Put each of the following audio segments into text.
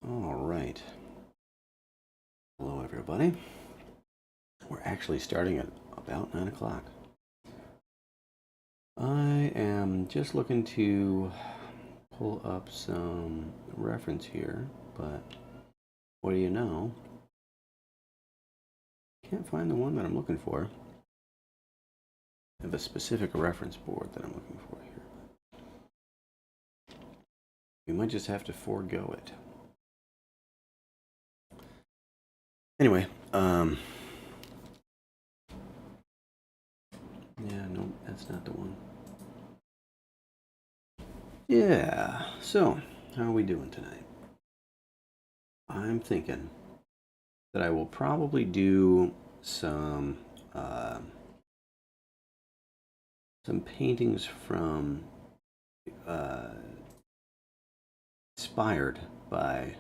All right. Hello, everybody. We're actually starting at about 9 o'clock. I am just looking to pull up some reference here, but what do you know? Can't find the one that I'm looking for. I have a specific reference board that I'm looking for here. We might just have to forego it. Anyway, yeah, no, that's not the one. Yeah, so how are we doing tonight? I'm thinking that I will probably do some paintings from inspired by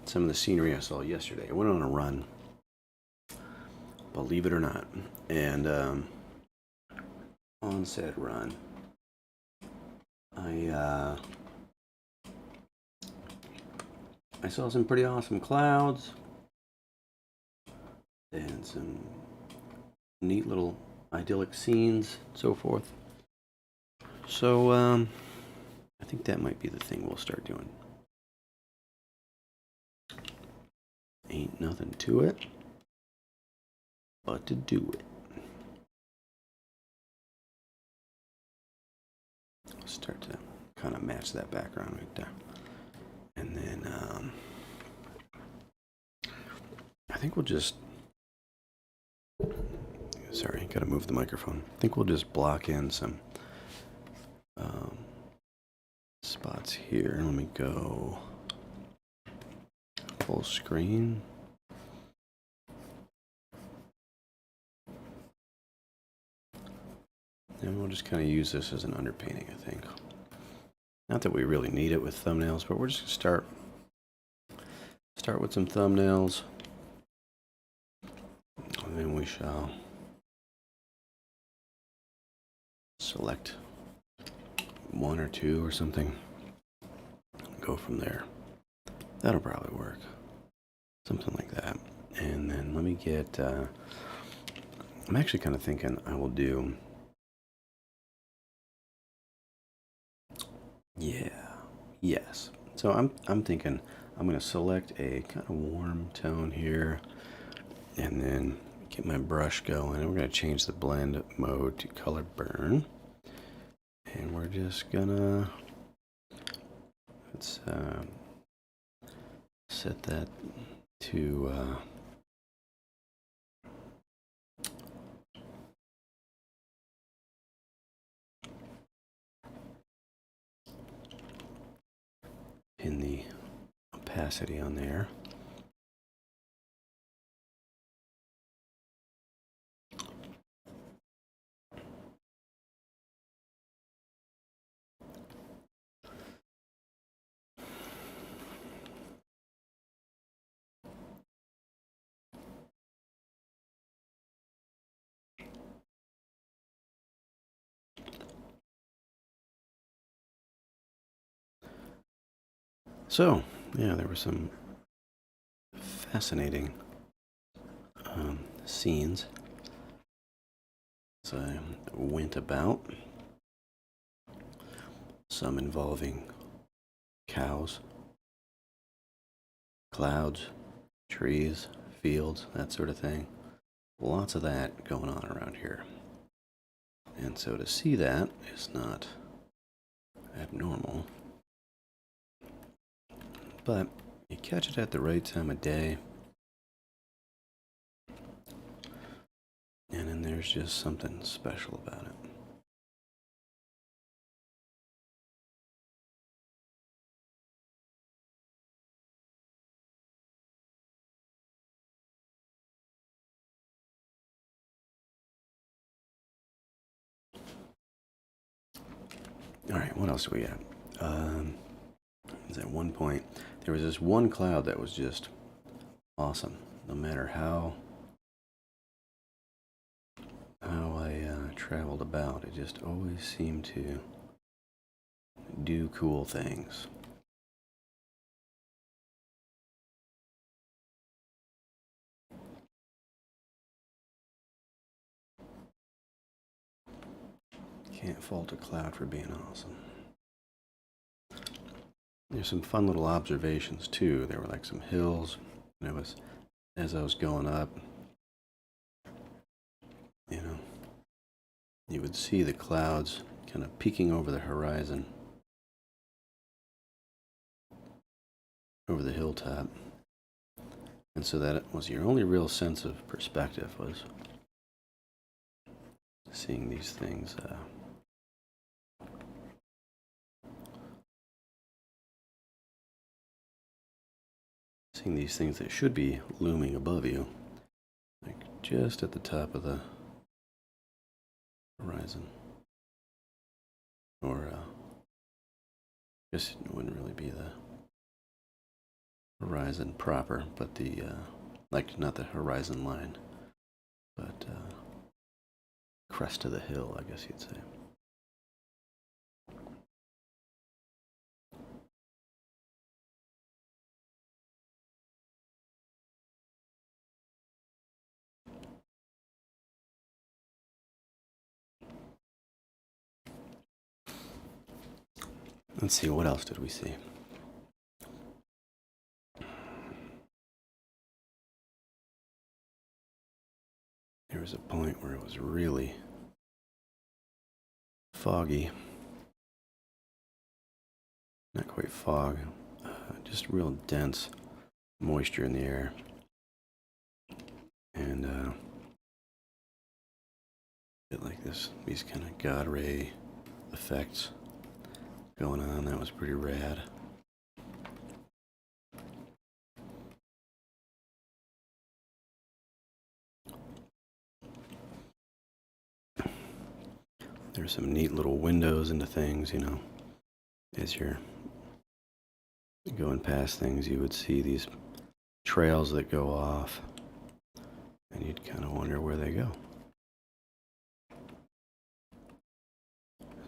some of the scenery I saw yesterday. I went on a run, believe it or not, and on said run, I saw some pretty awesome clouds and some neat little idyllic scenes, so forth. So I think that might be the thing we'll start doing. Ain't nothing to it but to do it. I'll start to kind of match that background right there. And then I think we'll just, sorry, gotta move the microphone. I think we'll just block in some spots here. Let me go full screen. And we'll just kind of use this as an underpainting, I think. Not that we really need it with thumbnails, but we're just gonna start with some thumbnails. And then we shall select one or two or something. Go from there. That'll probably work. Something like that. And then let me get, I'm actually kind of thinking I will do, yes. So I'm thinking I'm going to select a kind of warm tone here and then get my brush going. And we're going to change the blend mode to color burn. And we're just gonna, let's set that to pin the opacity on there. So, yeah, there were some fascinating scenes as I went about. Some involving cows, clouds, trees, fields, that sort of thing. Lots of that going on around here. And so to see that is not abnormal. But you catch it at the right time of day, and then there's just something special about it. All right, what else do we got? At one point, there was this one cloud that was just awesome. No matter how I traveled about, it just always seemed to do cool things. Can't fault a cloud for being awesome. There's some fun little observations too. There were like some hills, and it was as I was going up, you know, you would see the clouds kind of peeking over the horizon, over the hilltop. And so that was your only real sense of perspective, was seeing these things. Seeing these things that should be looming above you, like just at the top of the horizon. Or, I guess it wouldn't really be the horizon proper, but the, like, not the horizon line, but crest of the hill, I guess you'd say. Let's see, what else did we see? There was a point where it was really foggy. Not quite fog, just real dense moisture in the air. And bit like this, these kind of God ray effects going on. That was pretty rad. There's some neat little windows into things, you know. As you're going past things, you would see these trails that go off, and you'd kind of wonder where they go.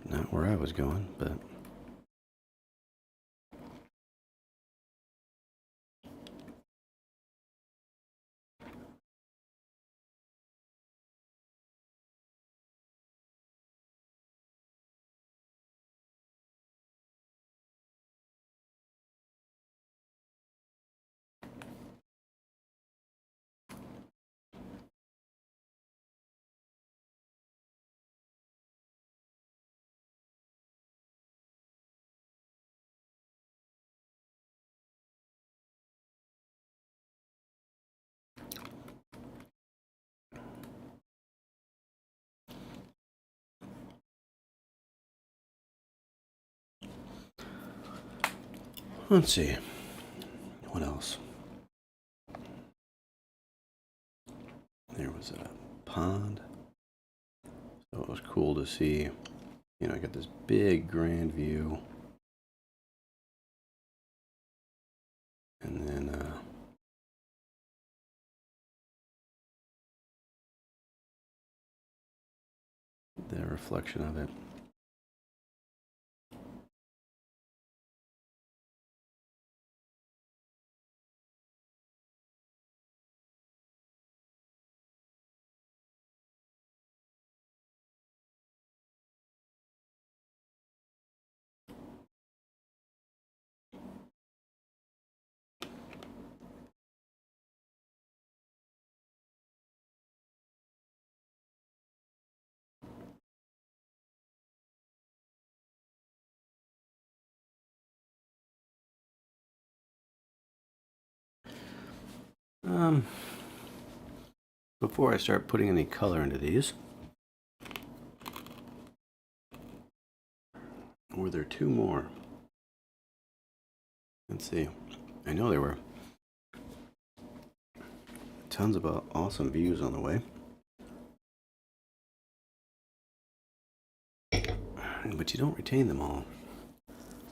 Not where I was going, but let's see. What else? There was a pond. So it was cool to see. You know, I got this big grand view. And then the reflection of it. Before I start putting any color into these, were there two more? Let's see. I know there were tons of awesome views on the way, but you don't retain them all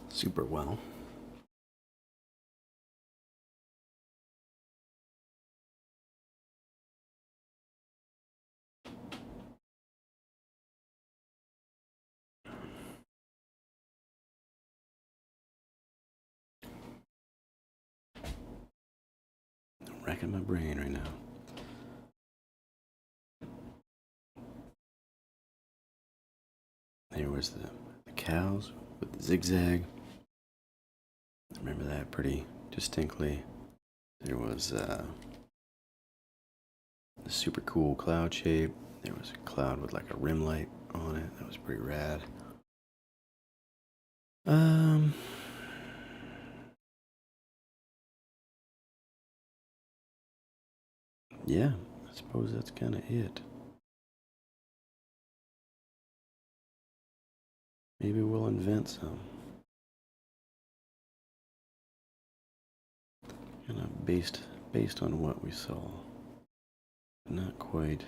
super well. I'm racking my brain right now. There was the cows with the zigzag. I remember that pretty distinctly. There was the super cool cloud shape. There was a cloud with like a rim light on it. That was pretty rad. Yeah, I suppose that's kind of it. Maybe we'll invent some. Kind of based on what we saw. Not quite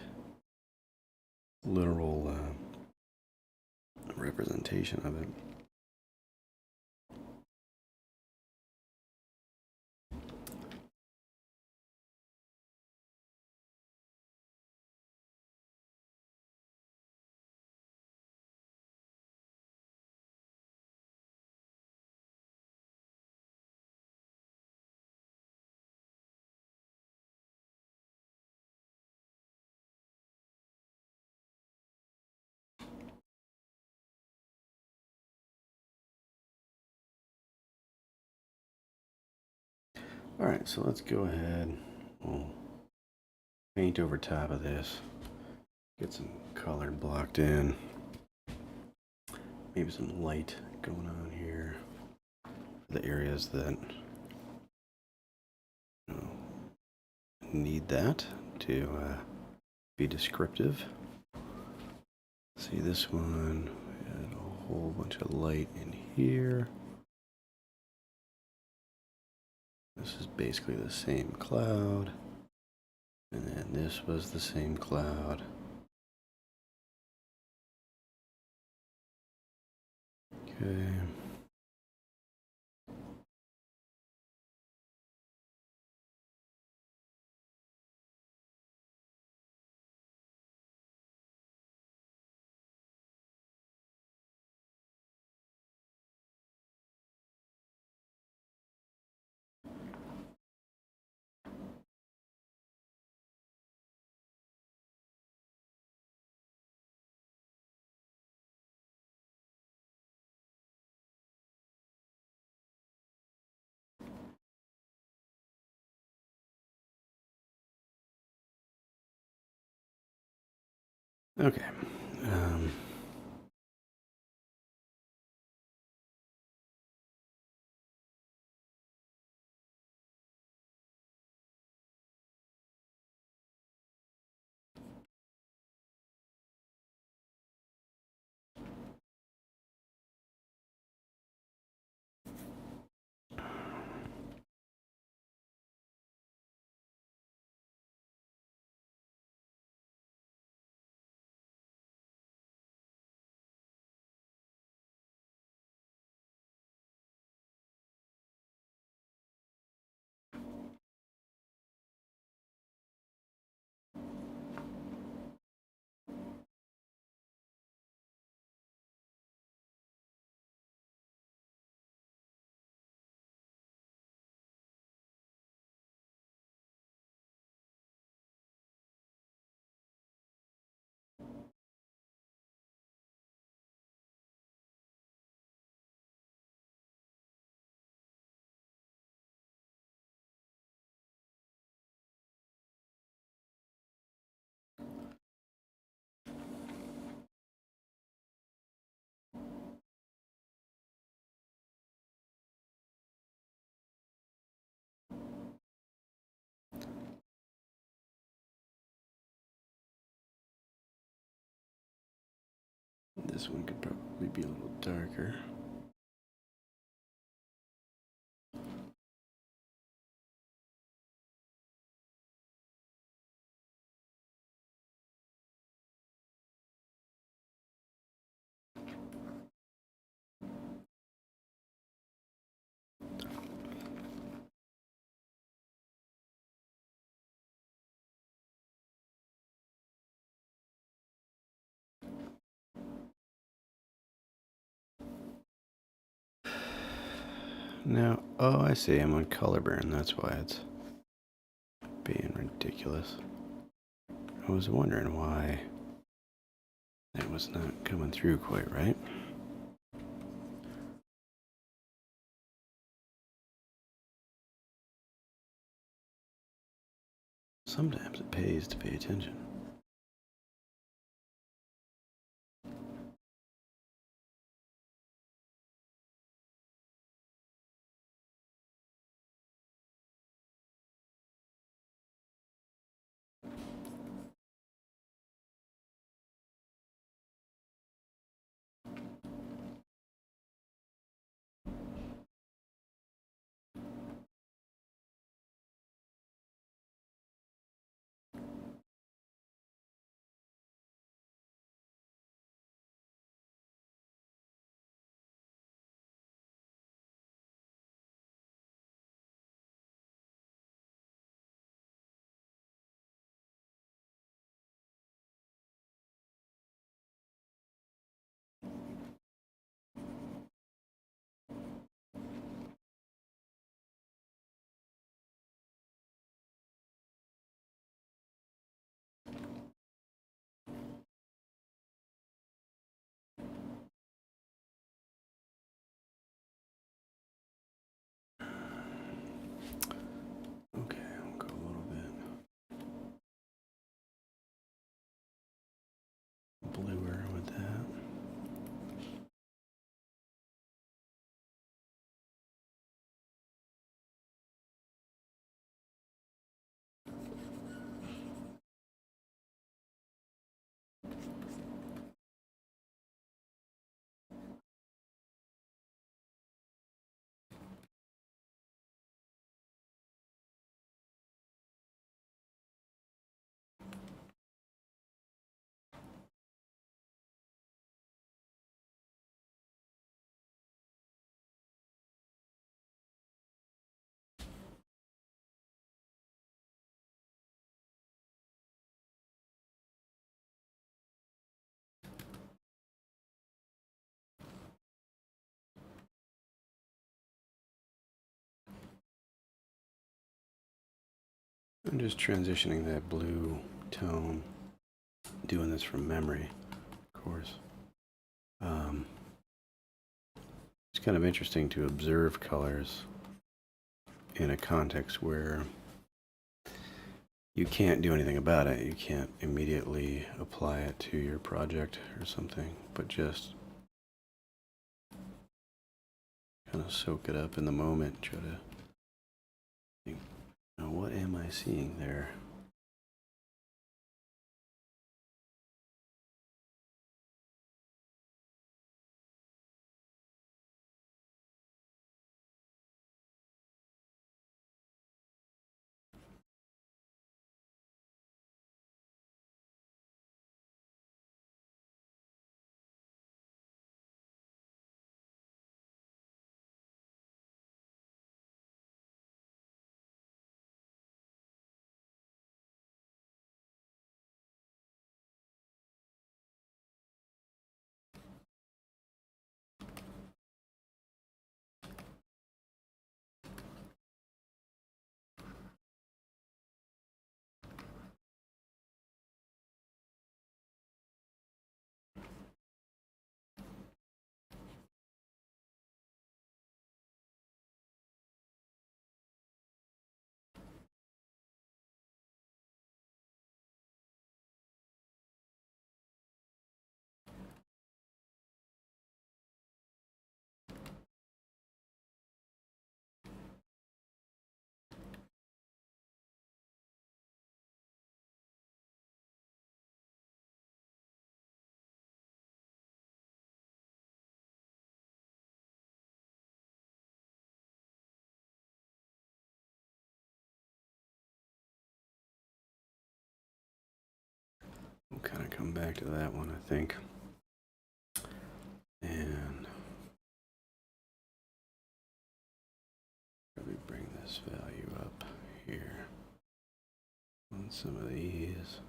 literal representation of it. Alright, so let's go ahead. We'll paint over top of this. Get some color blocked in. Maybe some light going on here for the areas that need that to be descriptive. See this one, we had a whole bunch of light in here. This is basically the same cloud. And then this was the same cloud. Okay. Okay. This one could probably be a little darker. Now, oh, I see. I'm on color burn. That's why it's being ridiculous. I was wondering why it it's not coming through quite right. Sometimes it pays to pay attention. Okay, I'll go a little bit bluer with that. I'm just transitioning that blue tone, doing this from memory, of course. It's kind of interesting to observe colors in a context where you can't do anything about it. You can't immediately apply it to your project or something, but just kind of soak it up in the moment. Try to think, what am I seeing there? We'll kind of come back to that one, I think. And probably bring this value up here on some of these.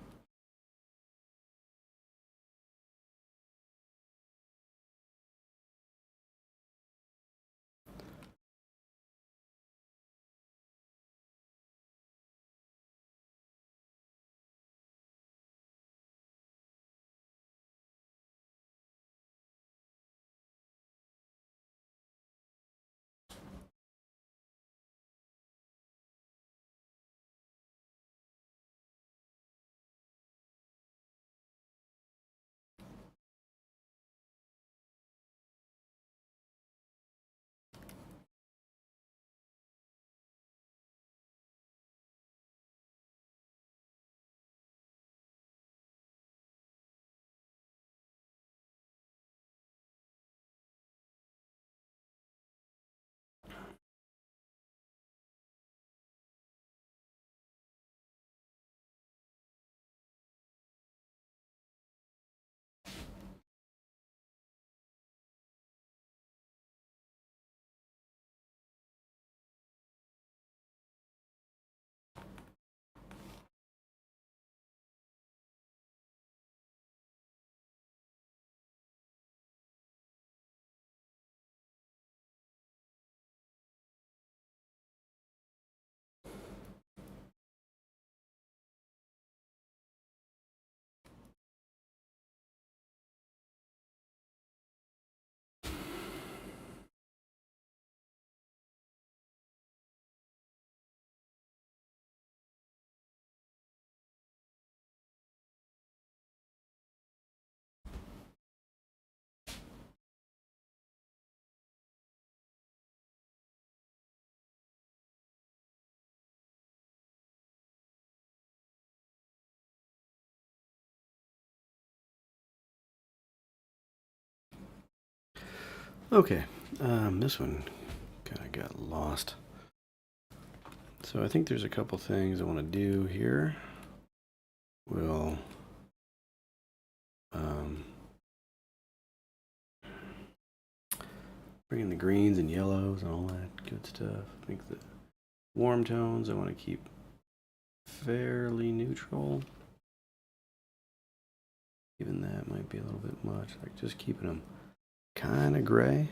Okay, this one kind of got lost. So I think there's a couple things I want to do here. We'll bring in the greens and yellows and all that good stuff. I think the warm tones I want to keep fairly neutral. Even that might be a little bit much, like just keeping them kind of gray.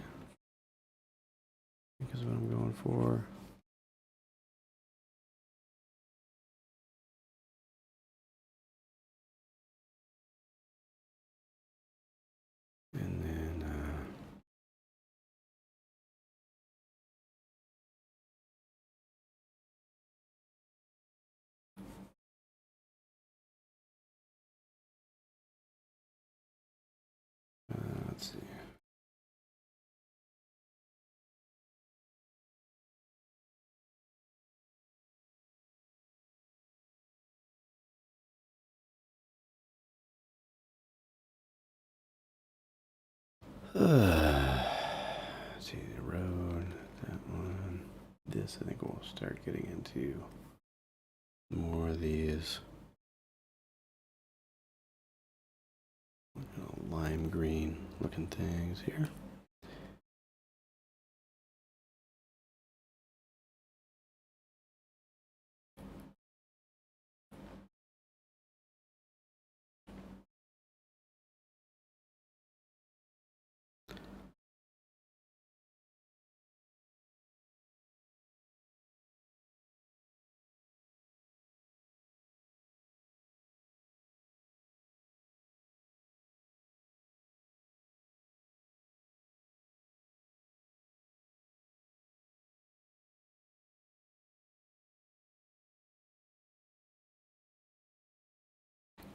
I think is what I'm going for. And then let's see. Let's see, the road, that one. This, I think we'll start getting into more of these lime green looking things here.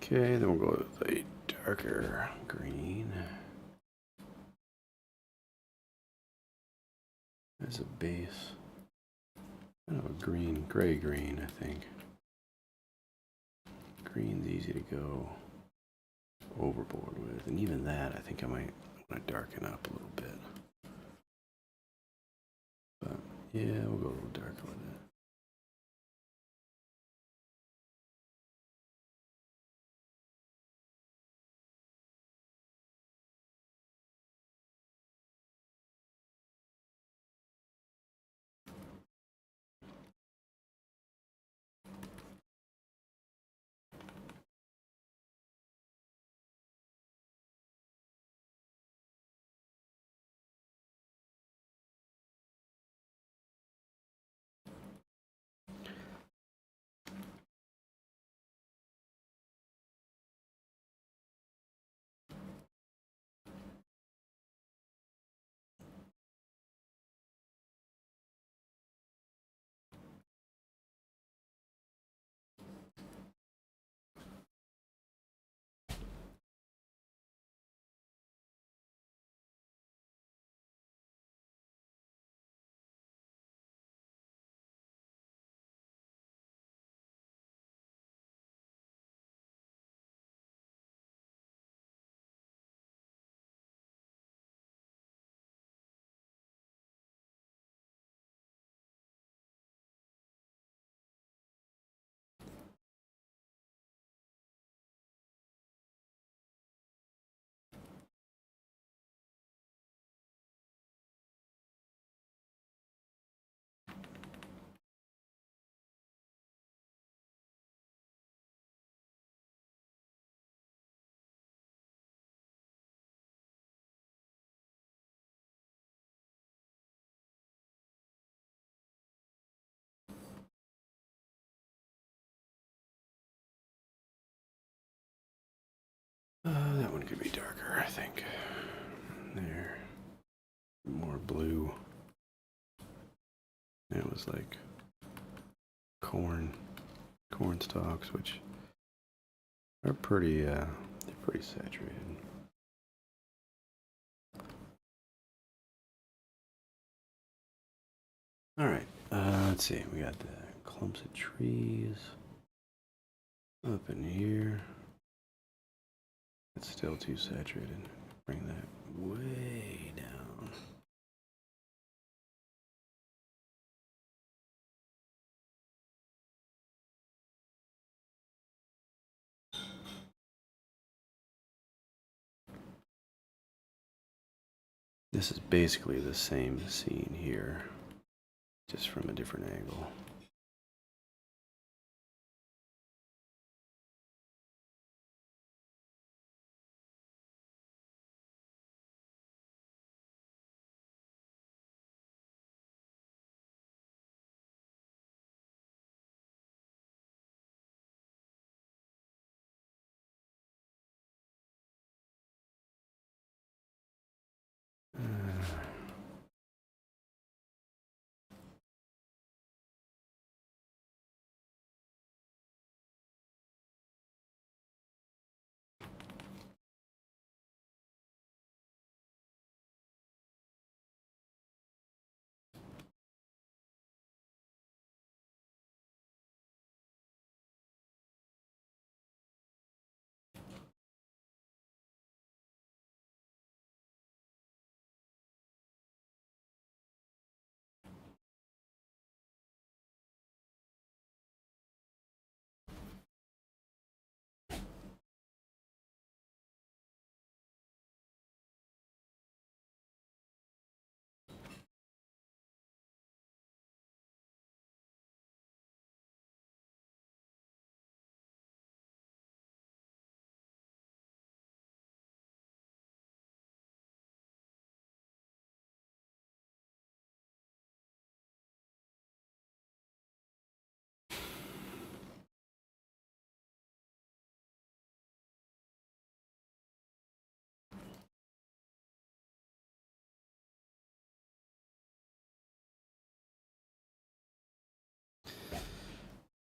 Okay, then we'll go with a darker green as a base. Kind of a green, gray green, I think. Green's easy to go overboard with, and even that, I think I might want to darken up a little bit. But yeah, we'll go a little darker with it. That one could be darker, I think. There. More blue. It was like corn stalks, which are pretty, they're pretty saturated. All right, let's see. We got the clumps of trees up in here. It's still too saturated. Bring that way down. This is basically the same scene here, just from a different angle.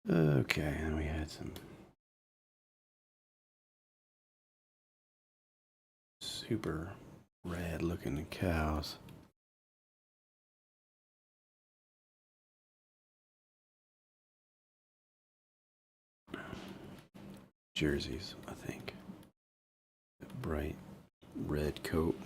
Okay, and we had some super rad looking cows. Jerseys, I think. Bright red coat.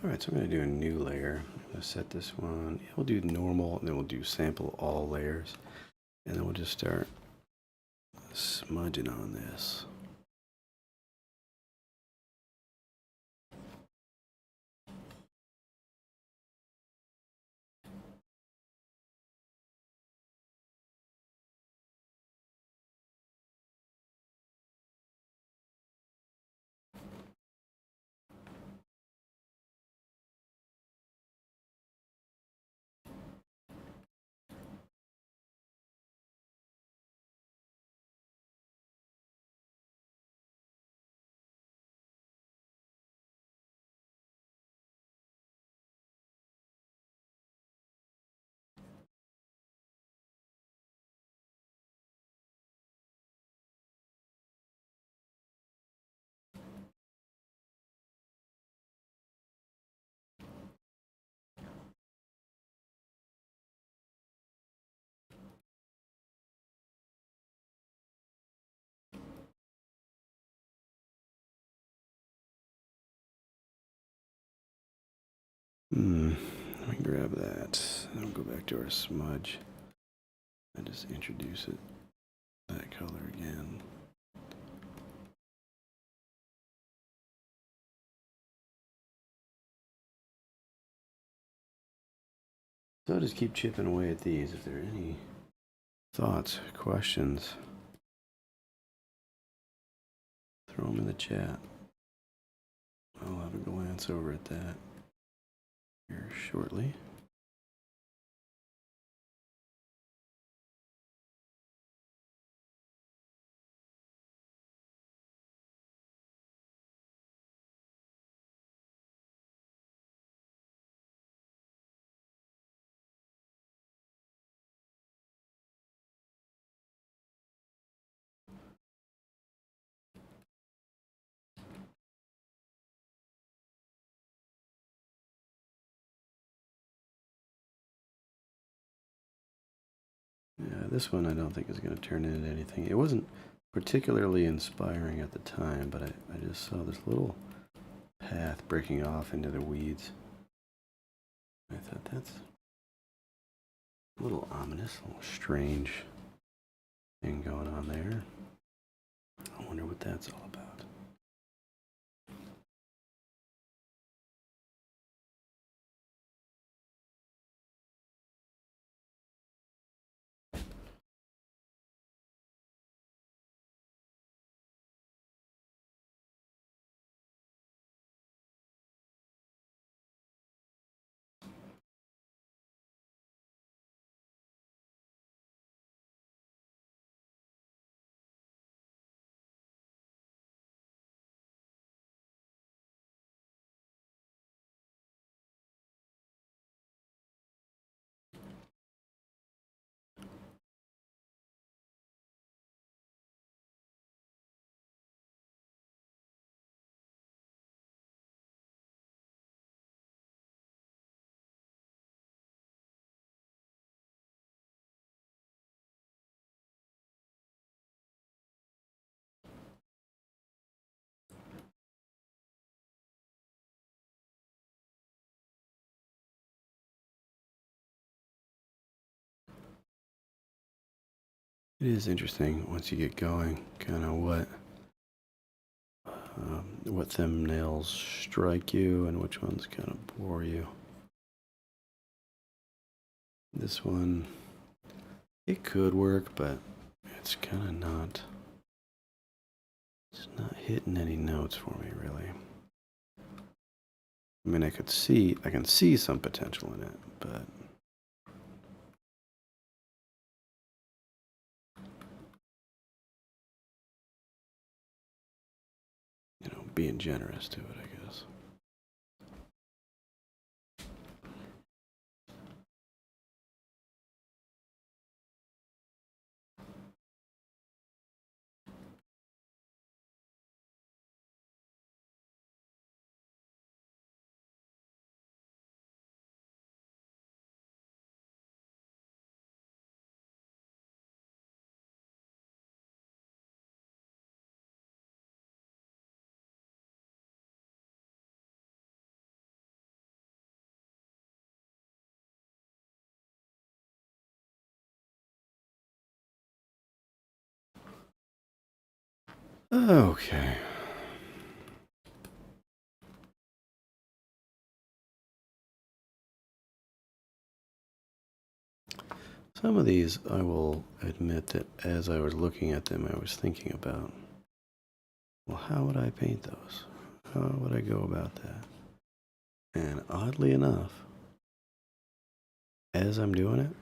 All right, so I'm going to do a new layer. I'm going to set this one. We'll do normal, and then we'll do sample all layers. And then we'll just start smudging on this. Let me grab that. And we'll go back to our smudge. And just introduce it, that color again. So I'll just keep chipping away at these. If there are any thoughts, questions, throw them in the chat. I'll have a glance over at that here shortly. Yeah, this one I don't think is going to turn into anything. It wasn't particularly inspiring at the time, but I just saw this little path breaking off into the weeds. I thought that's a little ominous, a little strange thing going on there. I wonder what that's all about. It is interesting once you get going, kind of what thumbnails strike you and which ones kind of bore you. This one, it could work, but it's kind of not. It's not hitting any notes for me, really. I mean, I can see some potential in it, but being generous to it, I guess. Okay. Some of these, I will admit that as I was looking at them, I was thinking about, well, how would I paint those? How would I go about that? And oddly enough, as I'm doing it,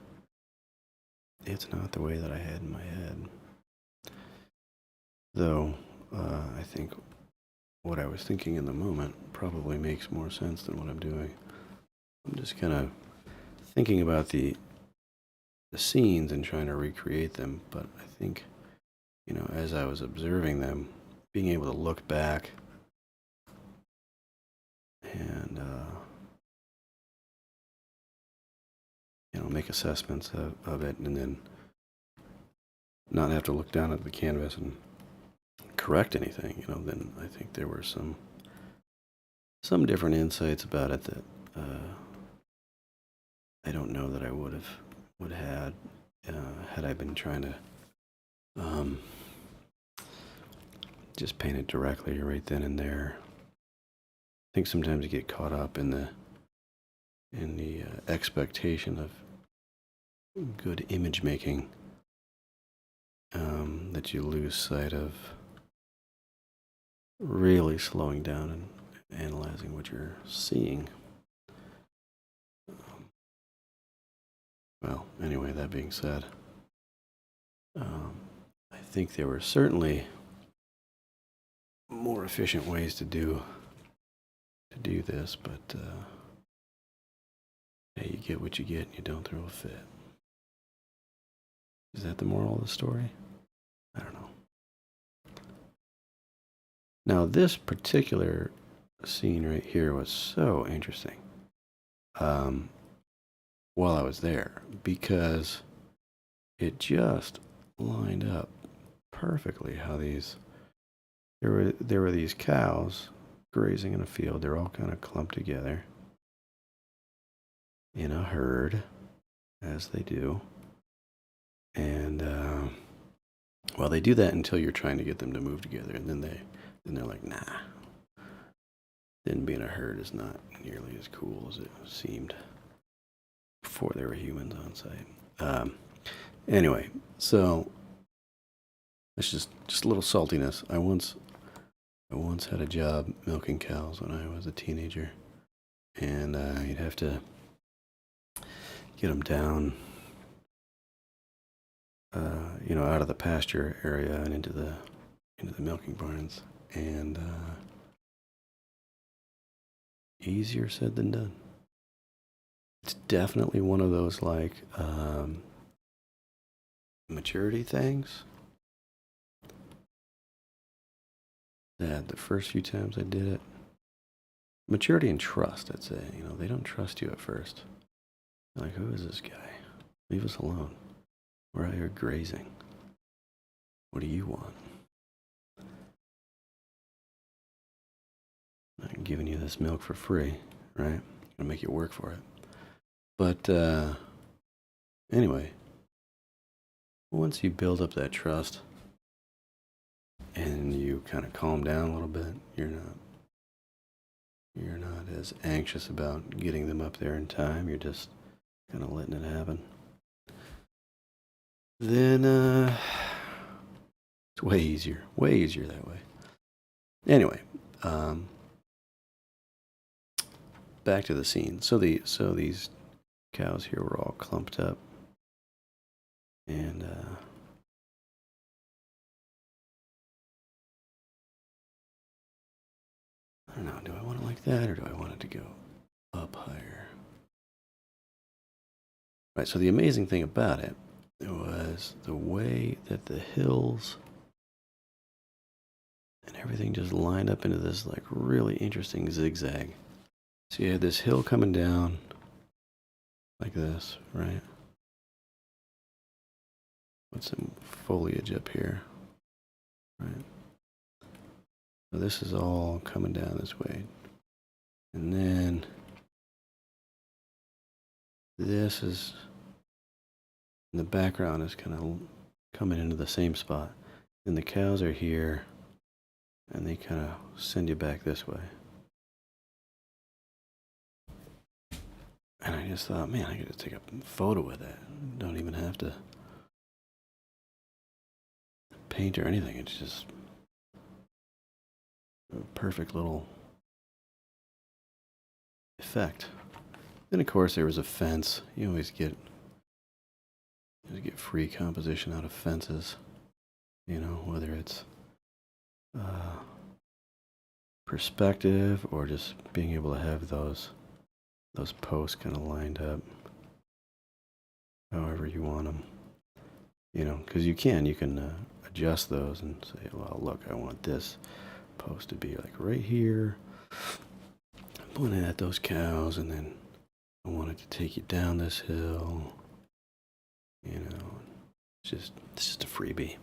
it's not the way that I had in my head. Though, I think what I was thinking in the moment probably makes more sense than what I'm doing. I'm just kind of thinking about the scenes and trying to recreate them, but I think, as I was observing them, being able to look back and, make assessments of it, and then not have to look down at the canvas and correct anything, then I think there were some different insights about it that I don't know that I would have had I been trying to just paint it directly right then and there. I think sometimes you get caught up in the expectation of good image making, that you lose sight of really slowing down and analyzing what you're seeing. Well, anyway, that being said, I think there were certainly more efficient ways to do this, but hey, you get what you get and you don't throw a fit. Is that the moral of the story? I don't know. Now, this particular scene right here was so interesting while I was there, because it just lined up perfectly how there were these cows grazing in a field. They're all kind of clumped together in a herd, as they do. And well, they do that until you're trying to get them to move together, and then they're like, nah. Then being a herd is not nearly as cool as it seemed before there were humans on site. Anyway, so it's just a little saltiness. I once had a job milking cows when I was a teenager, and you'd have to get them down, out of the pasture area and into the milking barns, and easier said than done. It's definitely one of those like maturity things that the first few times I did it, maturity and trust, I'd say. They don't trust you at first. They're like, who is this guy? Leave us alone. We're out here grazing. What do you want? I'm giving you this milk for free, right? I'm gonna make you work for it. But anyway, once you build up that trust and you kind of calm down a little bit, you're not as anxious about getting them up there in time. You're just kind of letting it happen. Then it's way easier that way. Anyway, back to the scene. So these cows here were all clumped up, and I don't know. Do I want it like that, or do I want it to go up higher? Right. So the amazing thing about it was the way that the hills and everything just lined up into this like really interesting zigzag. So you had this hill coming down like this, right? With some foliage up here, right? So this is all coming down this way. And then this is, in the background is kind of coming into the same spot. And the cows are here, and they kind of send you back this way. And I just thought, man, I could just take a photo of that. Don't even have to paint or anything. It's just a perfect little effect. Then, of course, there was a fence. You always get free composition out of fences. Whether it's perspective or just being able to have those posts kind of lined up however you want them. Because you can adjust those and say, well, look, I want this post to be like right here, pointing at those cows, and then I want it to take you down this hill. It's just a freebie.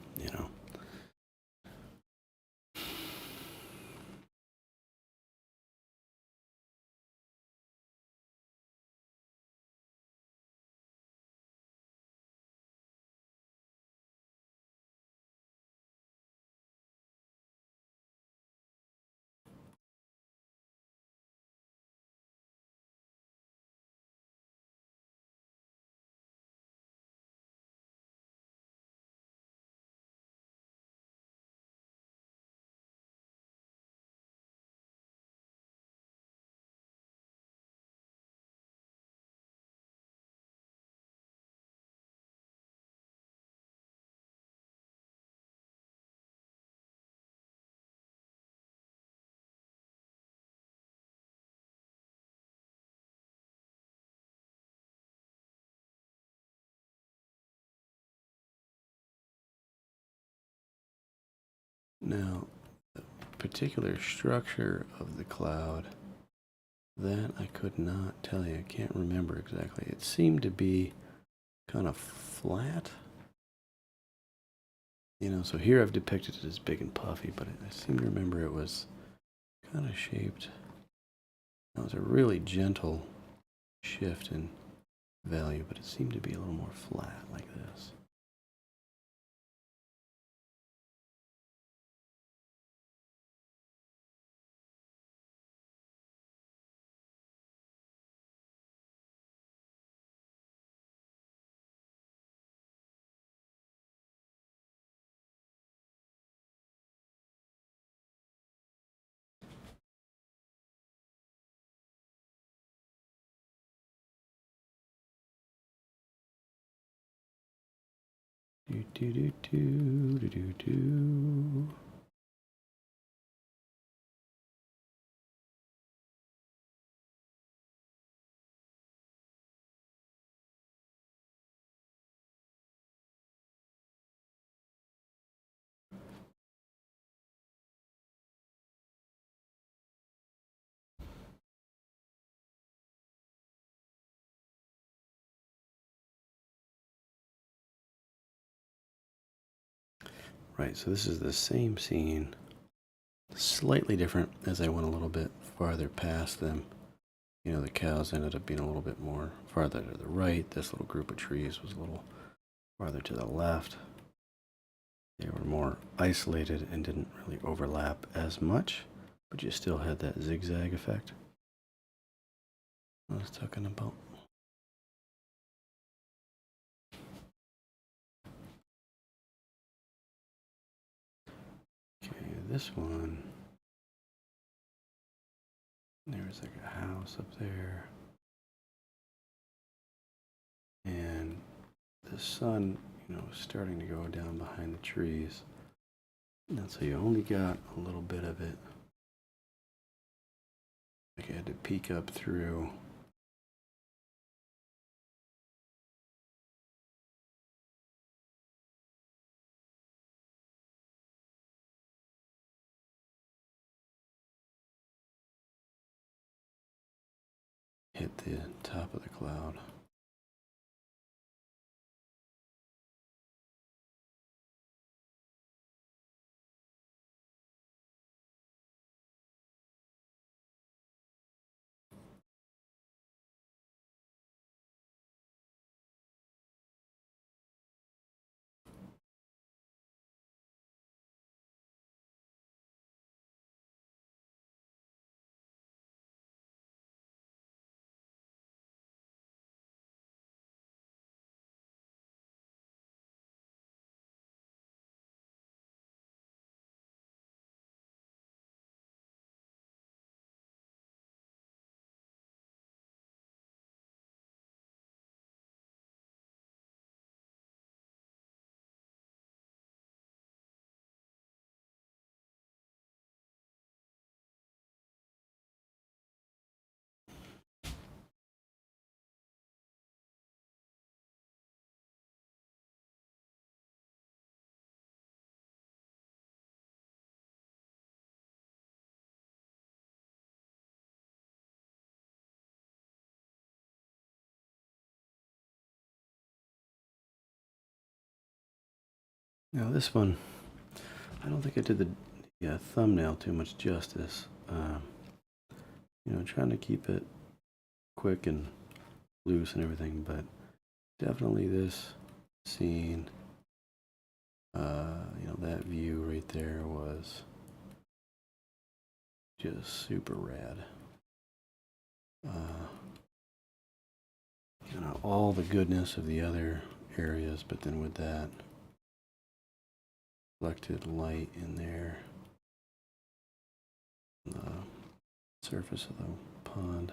Now, the particular structure of the cloud, that I could not tell you. I can't remember exactly. It seemed to be kind of flat, You know, so here I've depicted it as big and puffy, but I seem to remember it was kind of shaped. It was a really gentle shift in value, but it seemed to be a little more flat like this. Do, do, do, do, do, do, do. Right, so this is the same scene, slightly different as I went a little bit farther past them. You know, the cows ended up being a little bit more farther to the right. This little group of trees was a little farther to the left. They were more isolated and didn't really overlap as much, but you still had that zigzag effect I was talking about. Okay, this one, there's like a house up there, and the sun, you know, was starting to go down behind the trees. And so you only got a little bit of it. Like I had to peek up through. Hit the top of the cloud. Now this one, I don't think I did the thumbnail too much justice. You know, trying to keep it quick and loose and everything, but definitely this scene, you know, that view right there was just super rad. You know, all the goodness of the other areas, but then with that reflected light in there, the surface of the pond.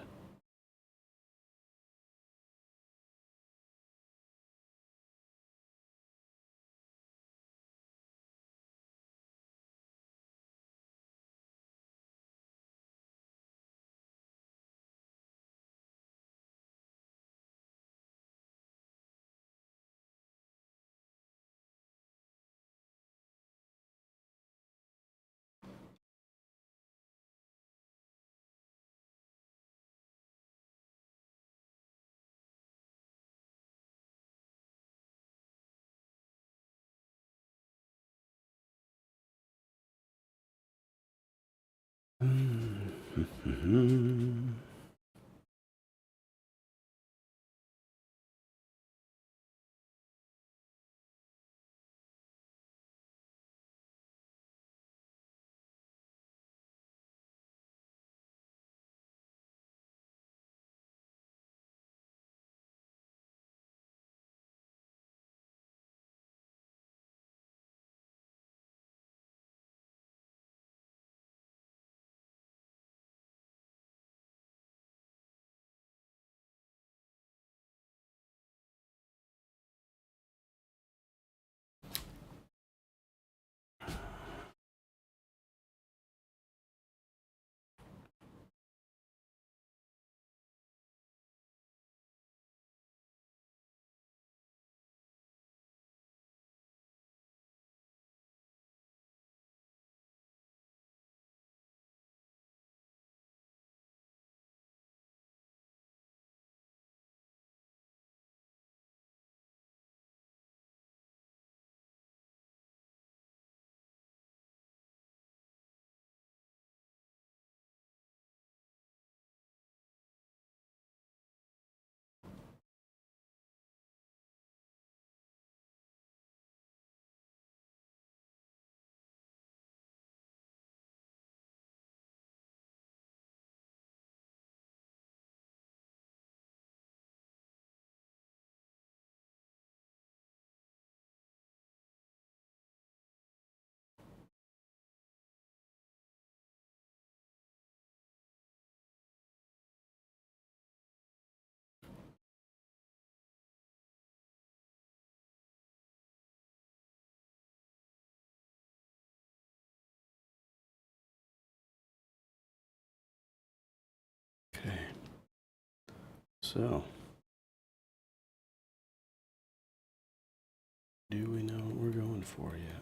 Okay. So, do we know what we're going for yet?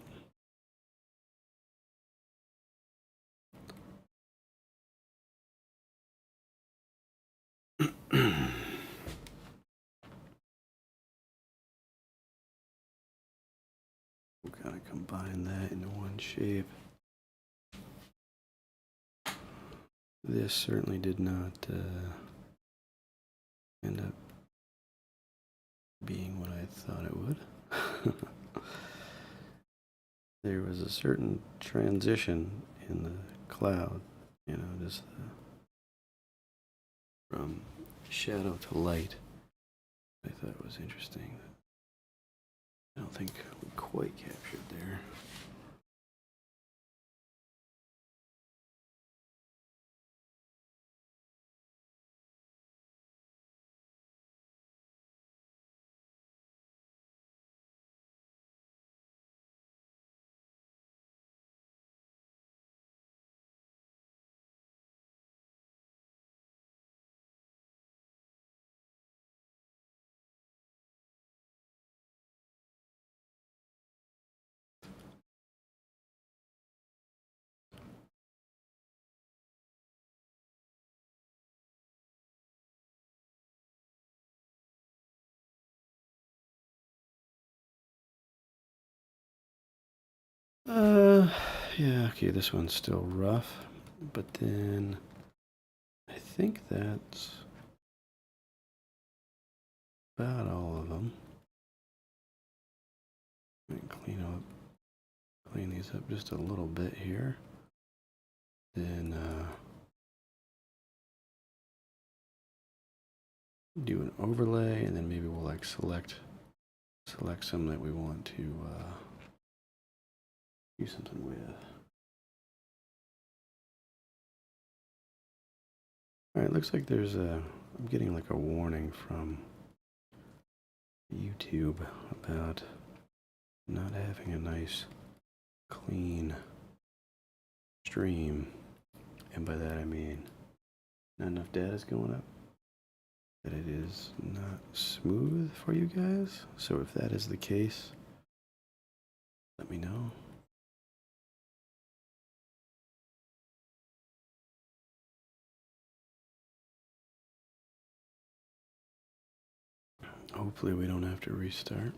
We'll kind of combine that into one shape. This certainly did not end up being what I thought it would. There was a certain transition in the cloud, you know, just from shadow to light. I thought was interesting. I don't think we quite captured there. Uh, yeah, okay, this one's still rough, but then I think that's about all of them. Clean these up just a little bit here. Then do an overlay, and then maybe we'll like select some that we want to do something with. All right, looks like there's I'm getting like a warning from YouTube about not having a nice clean stream, and by that I mean not enough data is going up, that it is not smooth for you guys. So if that is the case, let me know. Hopefully we don't have to restart.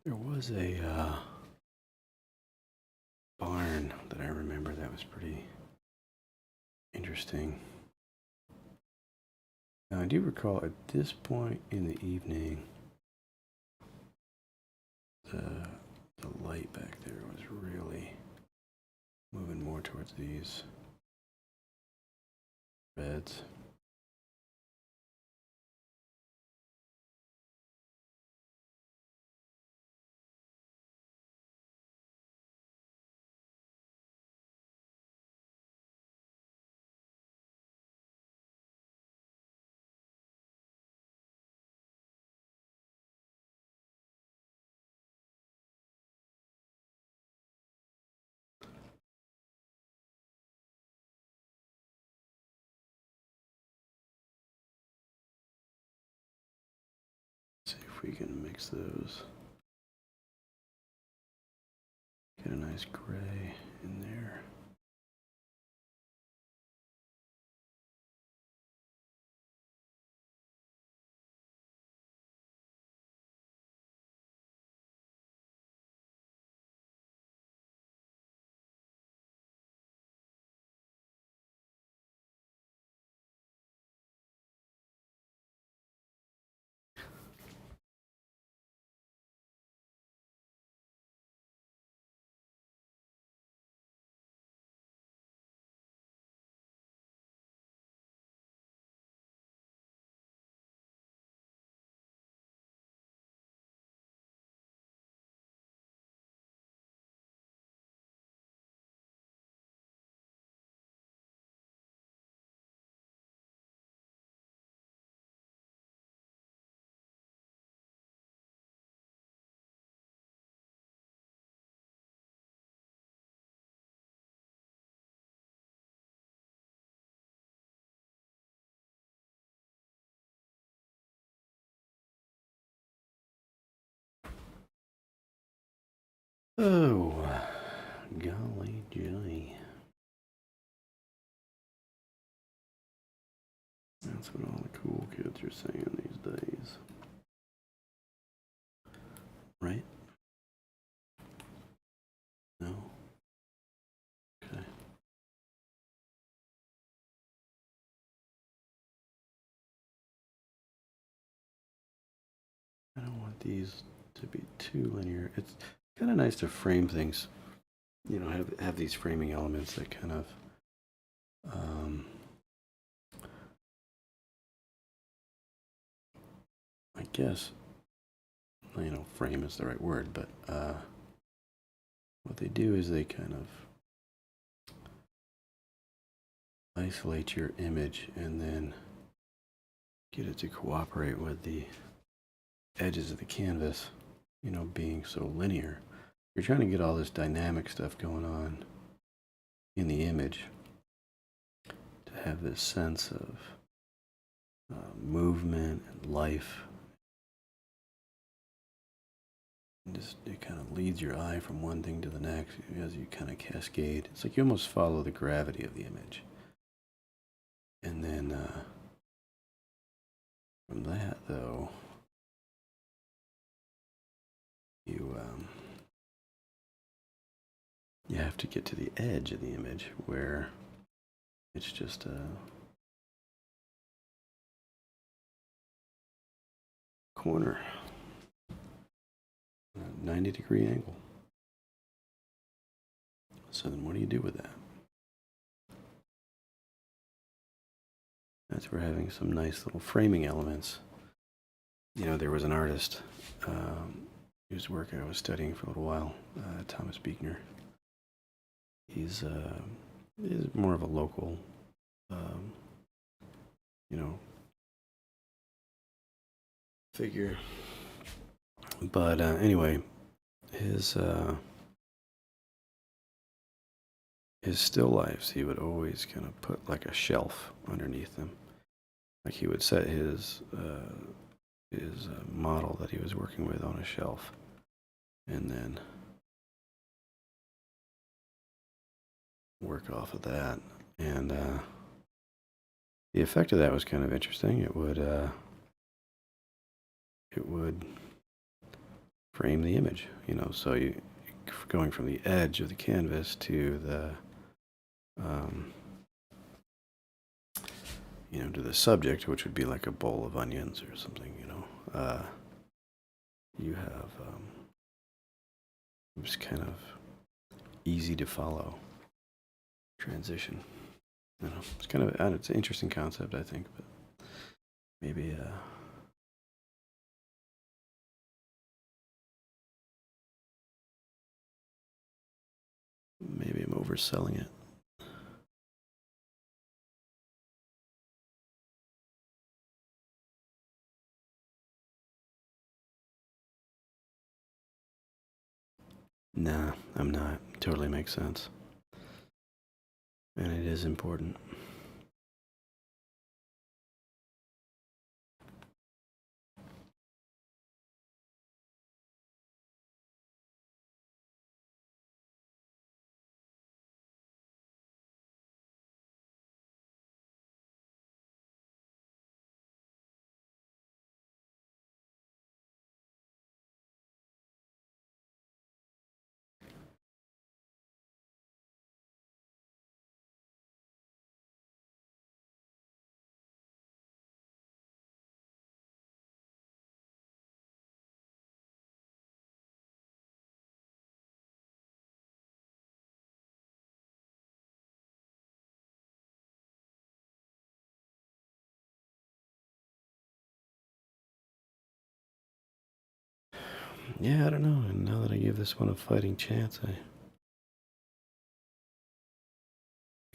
There was a barn that I remember that was pretty interesting. Now, I do recall at this point in the evening, the light back there was really moving more towards these reds. See if we can mix those. Get a nice gray in there. Oh, golly gee. That's what all the cool kids are saying these days. Right? No? Okay. I don't want these to be too linear. It's kind of nice to frame things. You know, have these framing elements that kind of I guess, you know, frame is the right word, but what they do is they kind of isolate your image and then get it to cooperate with the edges of the canvas, you know, being so linear. You're trying to get all this dynamic stuff going on in the image to have this sense of movement and life. And just it kind of leads your eye from one thing to the next as you kind of cascade. It's like you almost follow the gravity of the image. And then from that, though, you have to get to the edge of the image where it's just a corner, a 90-degree angle. So then what do you do with that? That's where having some nice little framing elements. You know, there was an artist whose work I was studying for a little while, Thomas Buechner. He's more of a local, you know, figure. But anyway, his still lifes, he would always kind of put like a shelf underneath them. Like he would set his model that he was working with on a shelf, and then work off of that. And the effect of that was kind of interesting. It would frame the image, so you going from the edge of the canvas to the to the subject, which would be like a bowl of onions or something, you have just kind of easy to follow transition. It's kind of it's an interesting concept, I think, but maybe maybe I'm overselling it. Nah, I'm not. Totally makes sense. And it is important. Yeah, I don't know. And now that I give this one a fighting chance, I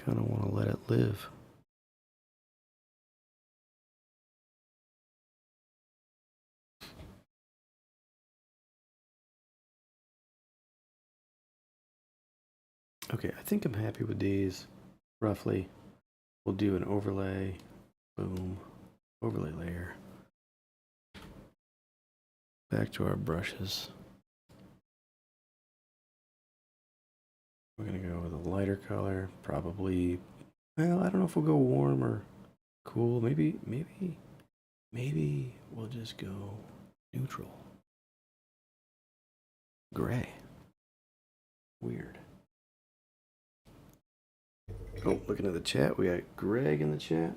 kind of want to let it live. Okay, I think I'm happy with these, roughly. We'll do an overlay, boom, overlay layer. Back to our brushes. We're gonna go with a lighter color, probably, well, I don't know if we'll go warm or cool. Maybe we'll just go neutral. Gray. Weird. Oh, looking at the chat, we got Greg in the chat.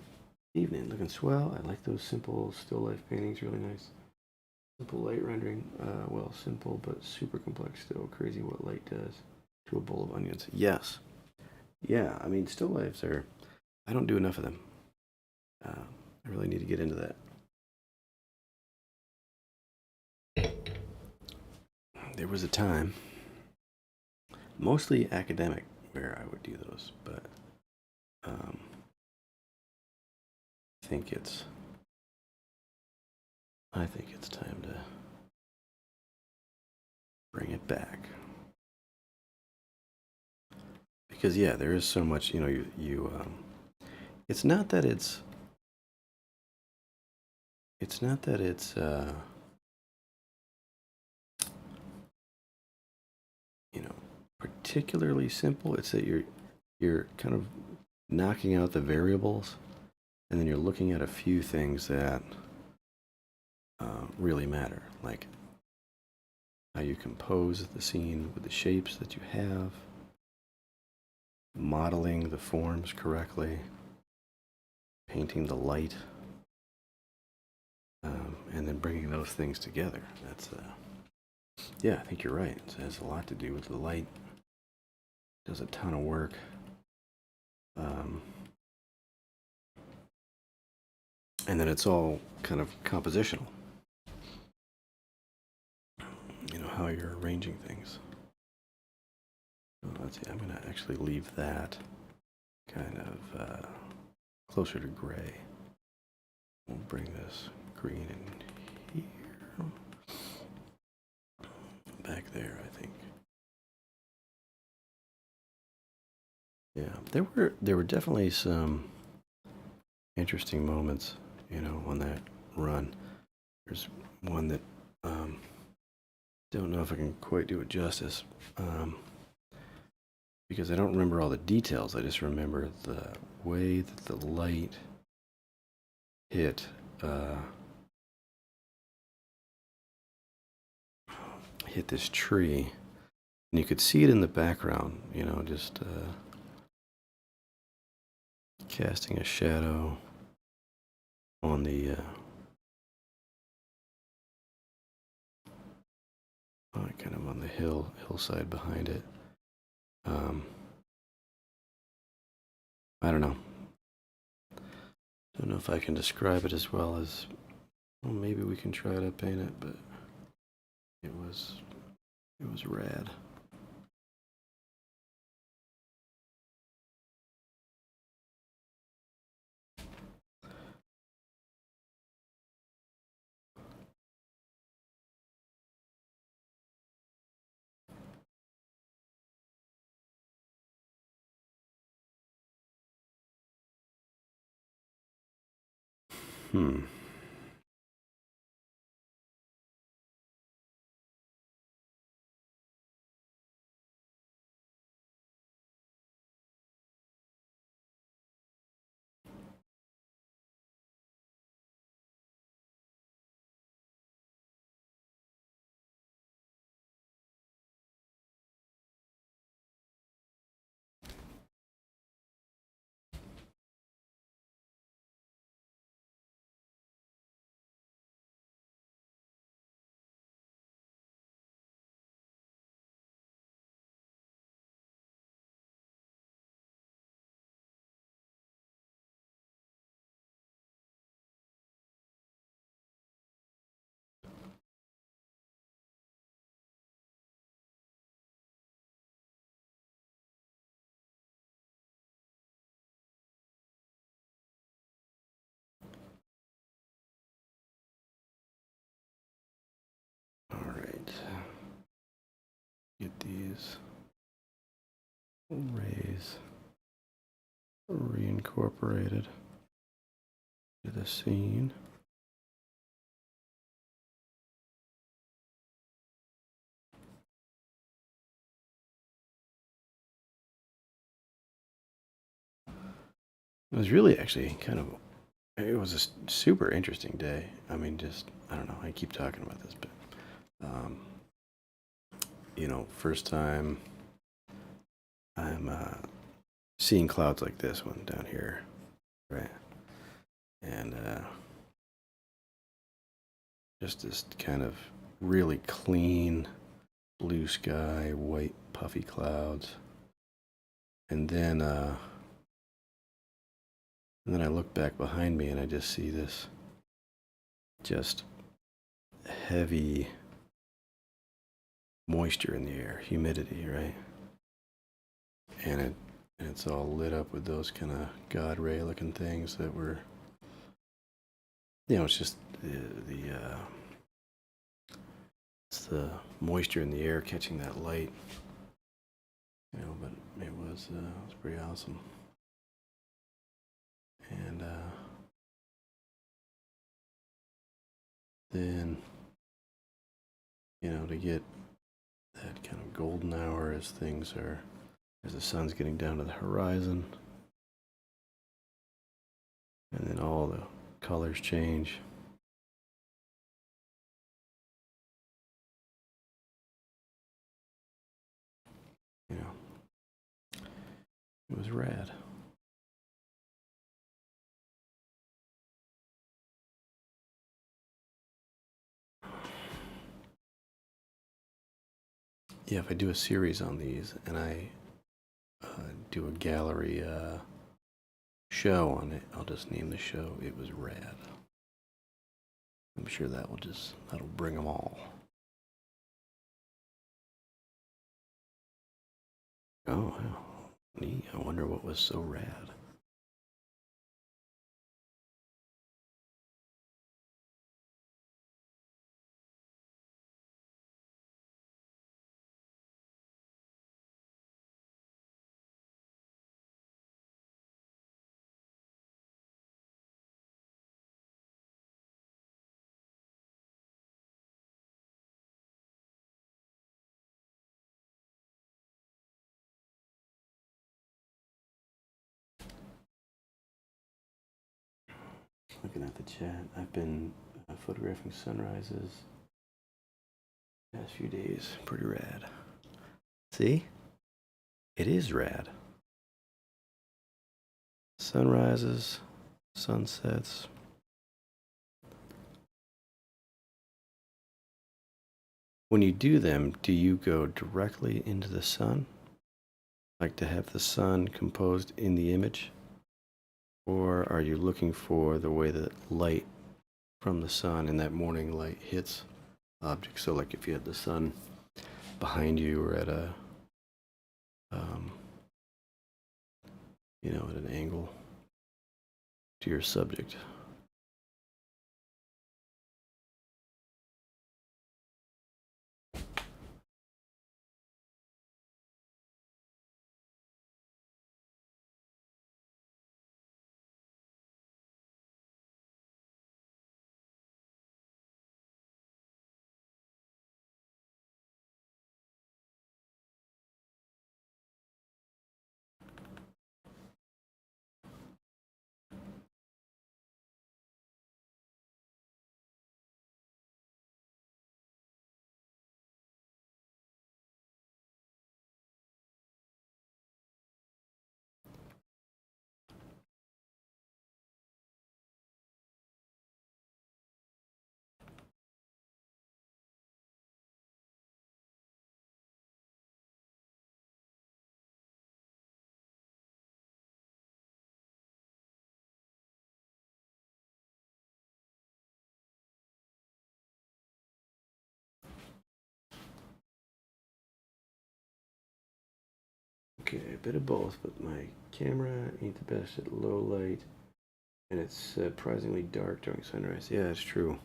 Evening, looking swell. I like those simple still life paintings, really nice. Simple light rendering, well, simple but super complex still. Crazy what light does to a bowl of onions. Yes. Yeah, I mean, still lifes are, I don't do enough of them. I really need to get into that. There was a time, mostly academic, where I would do those, but I think it's time to bring it back. Because yeah, there is so much, it's not that it's particularly simple. It's that you're kind of knocking out the variables, and then you're looking at a few things that really matter, like how you compose the scene with the shapes that you have, modeling the forms correctly, painting the light, and then bringing those things together. That's yeah, I think you're right. It has a lot to do with the light. It does a ton of work. And then it's all kind of compositional. How you're arranging things. Let's see, I'm going to actually leave that kind of closer to gray. We'll bring this green in here. Back there, I think. Yeah, there were definitely some interesting moments, on that run. There's one that don't know if I can quite do it justice, because I don't remember all the details. I just remember the way that the light hit hit this tree, and you could see it in the background, you know, just casting a shadow on the kind of on the hillside behind it. I don't know. Don't know if I can describe it as well as, well, maybe we can try to paint it, but it was rad. Hmm. All right. Get these rays reincorporated to the scene. It was really actually kind of, it was a super interesting day. I mean, just, I don't know, I keep talking about this, but, you know, first time I'm seeing clouds like this one down here, right? And just this kind of really clean blue sky, white puffy clouds. And then I look back behind me and I just see this just heavy moisture in the air, humidity, right? And it's all lit up with those kind of God ray looking things that were, you know, it's just it's the moisture in the air catching that light, you know. But it was pretty awesome. And then, you know, to get that kind of golden hour as the sun's getting down to the horizon, and then all the colors change. You know, it was rad. Yeah, if I do a series on these and I do a gallery show on it, I'll just name the show "It Was Rad." I'm sure that'll bring them all. Oh, wow. Neat. I wonder what was so rad. Looking at the chat, I've been photographing sunrises Last few days, pretty rad. See? It is rad. Sunrises, sunsets. When you do them, do you go directly into the sun? Like to have the sun composed in the image? Or are you looking for the way that light from the sun and that morning light hits objects? So like if you had the sun behind you or at a, um, at an angle to your subject. Okay, a bit of both, but my camera ain't the best at low light, and it's surprisingly dark during sunrise. Yeah, it's true.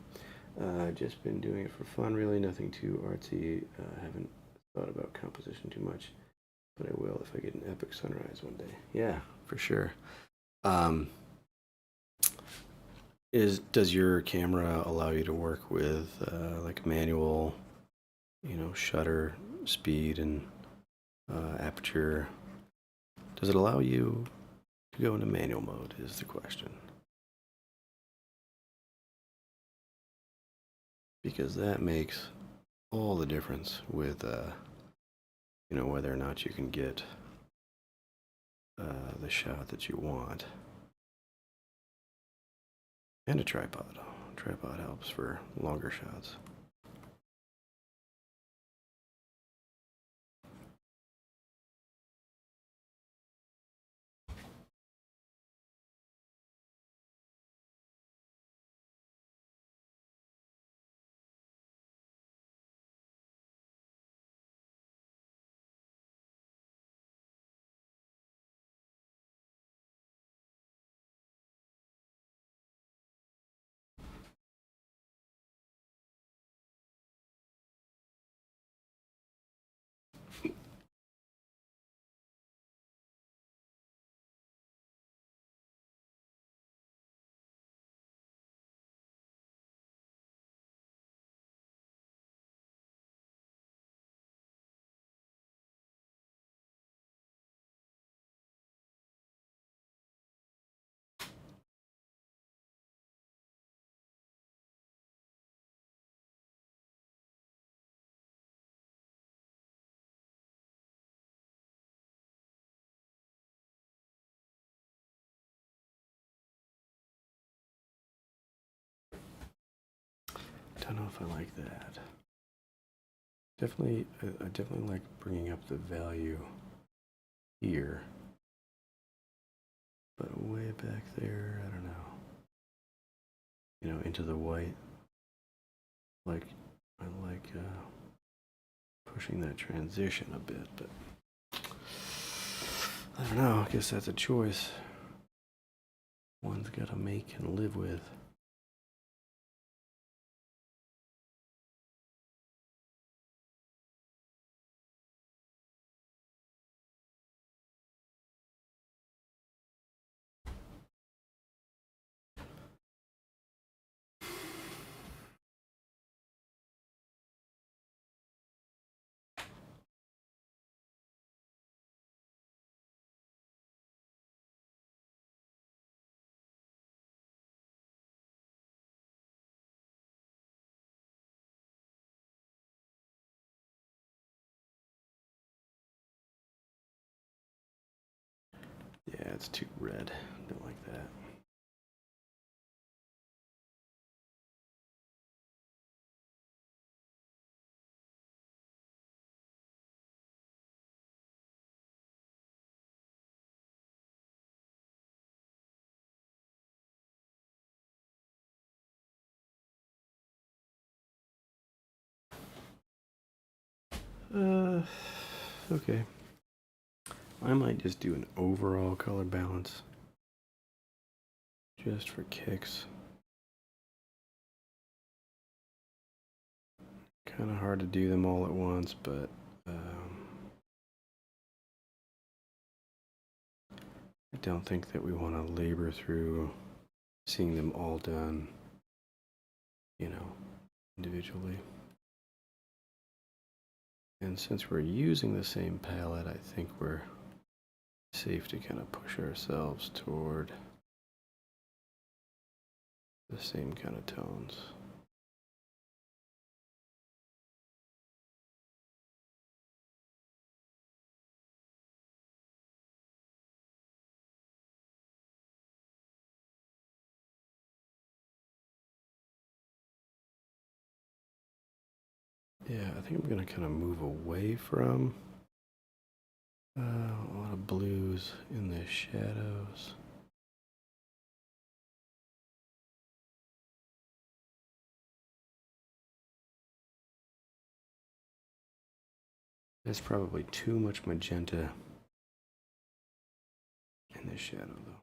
I've just been doing it for fun, really, nothing too artsy. Haven't thought about composition too much, but I will if I get an epic sunrise one day. Yeah, for sure. Um, does your camera allow you to work with like manual, shutter speed and aperture? Does it allow you to go into manual mode? Is the question. Because that makes all the difference with whether or not you can get the shot that you want. And a tripod. Tripod helps for longer shots. Don't know if I like that. Definitely, I definitely like bringing up the value here, but way back there, I don't know. Into the white. Like, I like pushing that transition a bit, but I don't know. I guess that's a choice one's got to make and live with. that's too red. Don't like that. Okay. I might just do an overall color balance. Just for kicks. Kind of hard to do them all at once, but I don't think that we want to labor through seeing them all done, individually. And since we're using the same palette, I think we're safe to kind of push ourselves toward the same kind of tones. Yeah, I think I'm going to kind of move away from a lot of blues in the shadows. There's probably too much magenta in the shadow, though.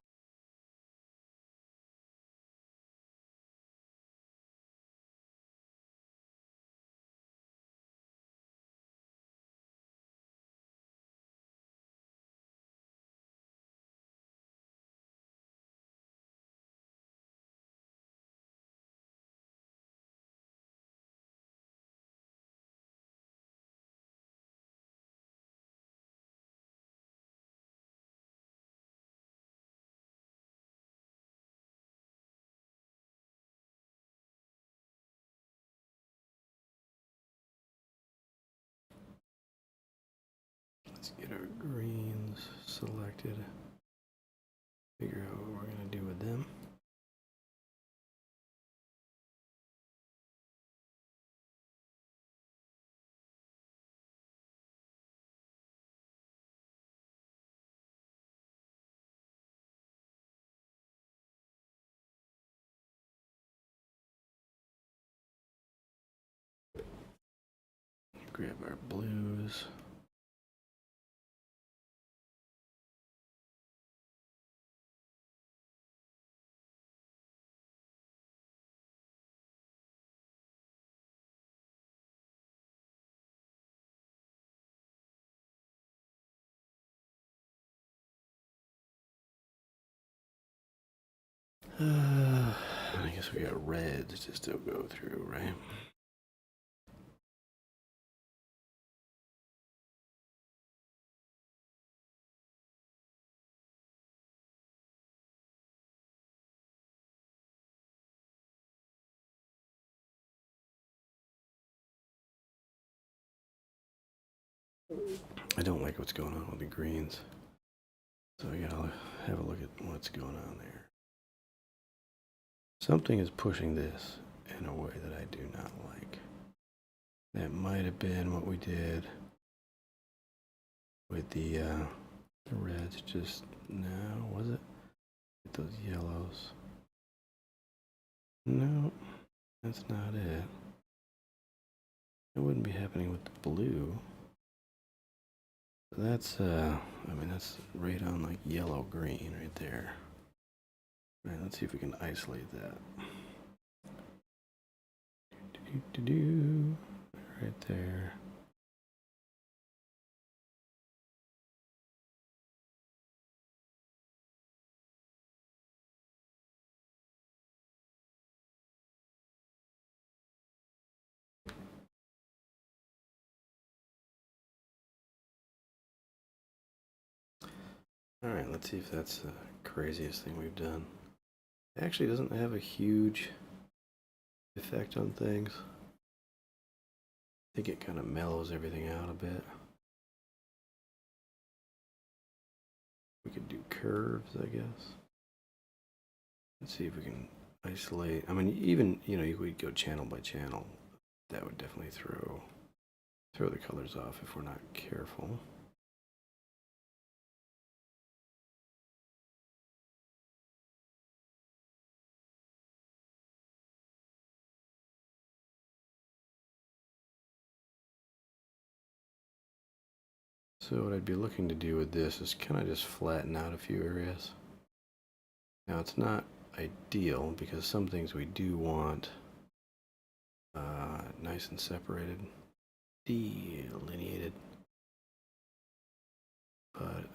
Let's get our greens selected. Figure out what we're going to do with them. Grab our blues. I guess we got reds to still go through, right? I don't like what's going on with the greens. So I gotta have a look at what's going on there. Something is pushing this in a way that I do not like. That might have been what we did with the reds just now, was it? With those yellows. No, that's not it. It wouldn't be happening with the blue. That's that's right on like yellow green right there. All right, let's see if we can isolate that. Right there. All right, let's see if that's the craziest thing we've done. It actually doesn't have a huge effect on things. I think it kind of mellows everything out a bit. We could do curves, I guess. Let's see if we can isolate. I mean, even, you know, you could go channel by channel. That would definitely throw the colors off if we're not careful. So what I'd be looking to do with this is kind of just flatten out a few areas. Now it's not ideal because some things we do want nice and separated, delineated, but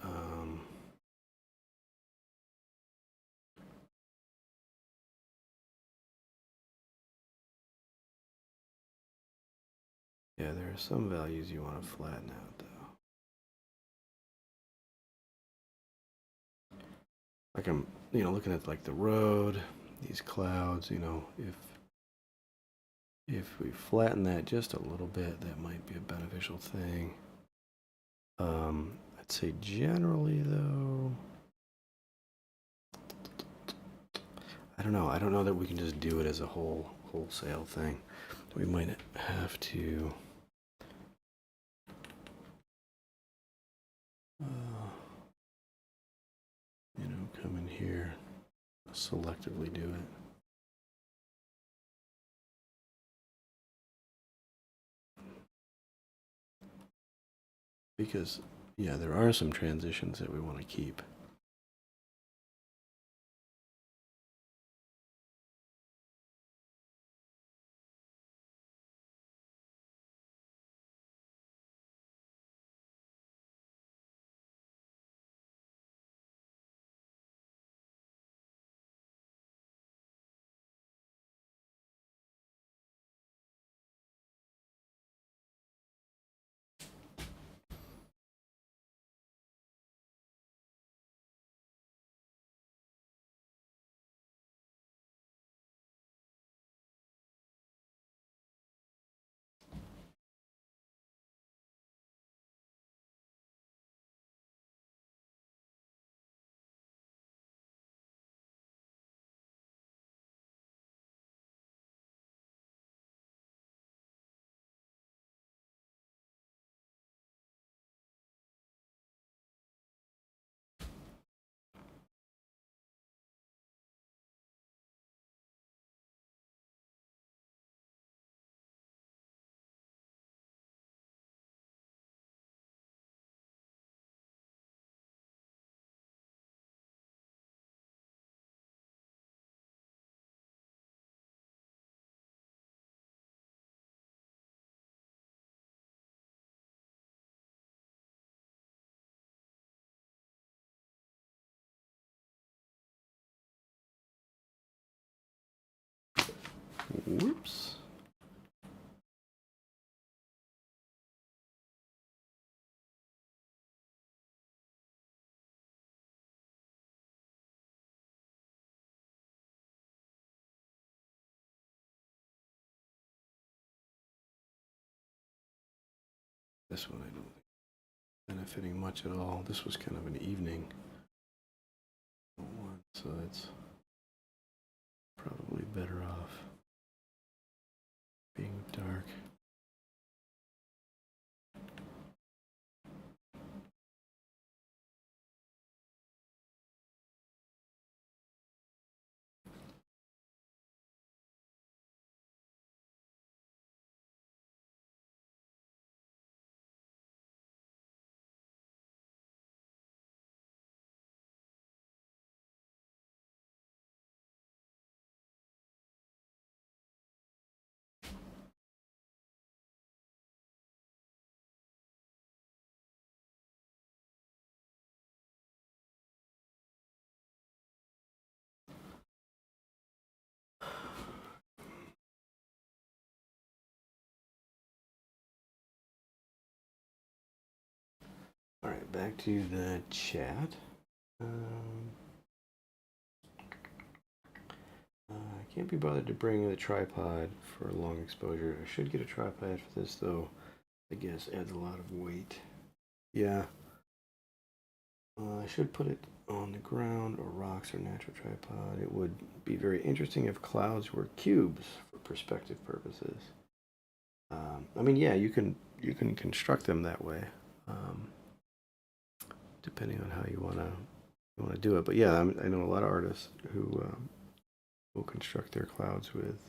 yeah, there are some values you want to flatten out though. Like I'm, you know, looking at like the road, these clouds, you know, if we flatten that just a little bit, that might be a beneficial thing. I'd say generally though, I don't know. I don't know that we can just do it as a wholesale thing. We might have to you know, come in here, selectively do it. Because, yeah, there are some transitions that we want to keep. Whoops. This one I don't think benefiting much at all. This was kind of an evening one, so it's probably better off being dark. All right, back to the chat. I can't be bothered to bring the tripod for a long exposure. I should get a tripod for this, though. I guess adds a lot of weight. Yeah. I should put it on the ground or rocks or natural tripod. It would be very interesting if clouds were cubes for perspective purposes. I mean, yeah, you can construct them that way, um, depending on how you want to do it. But yeah, I know a lot of artists who will construct their clouds with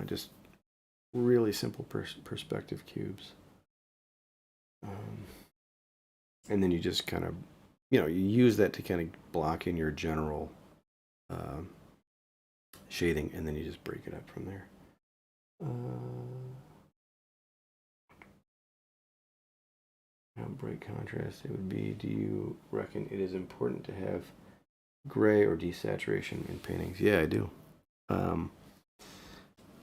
just really simple perspective cubes, um, and then you just kind of you use that to kind of block in your general um, shading, and then you just break it up from there. How bright contrast it would be? Do you reckon it is important to have gray or desaturation in paintings? Yeah, I do. Um,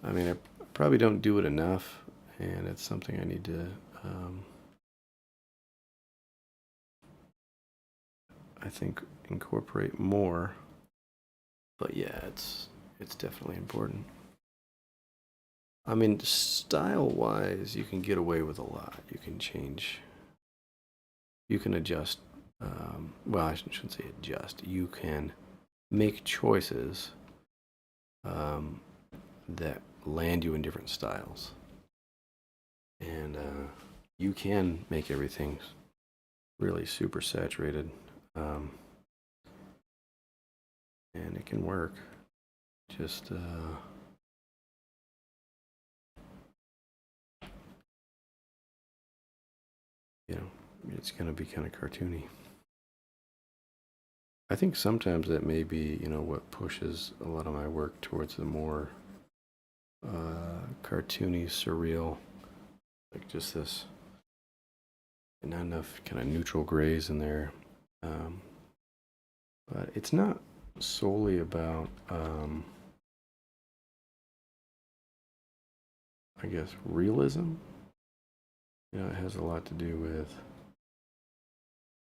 I mean, I probably don't do it enough, and it's something I need to, I think, incorporate more. But yeah, it's definitely important. I mean, style-wise, you can get away with a lot. You can change. You can adjust. Well, I shouldn't say adjust. You can make choices um, that land you in different styles, and you can make everything really super saturated, um, and it can work. Just you know, it's gonna be kind of cartoony. I think sometimes that may be what pushes a lot of my work towards the more cartoony, surreal, like just this, and not enough kind of neutral grays in there. Um, but it's not solely about, I guess, realism. It has a lot to do with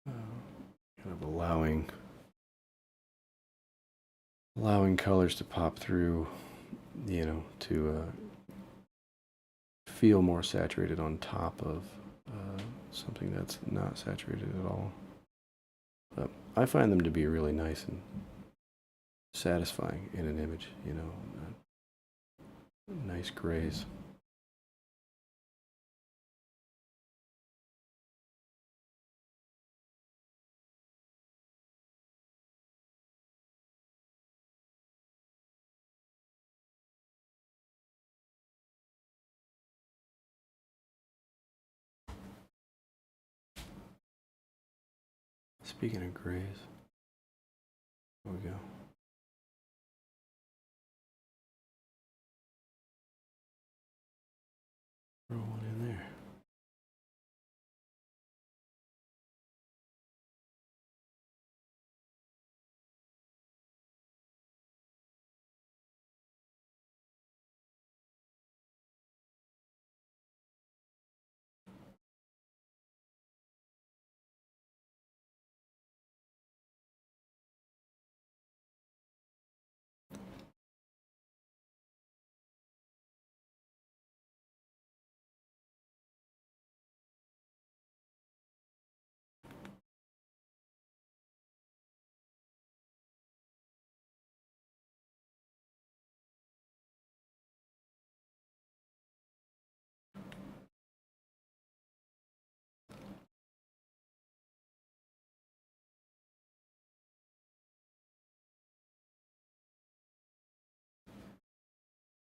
kind of allowing colors to pop through, to feel more saturated on top of something that's not saturated at all. But I find them to be really nice and satisfying in an image, nice grays. Speaking of grays, here we go. Throw one in there.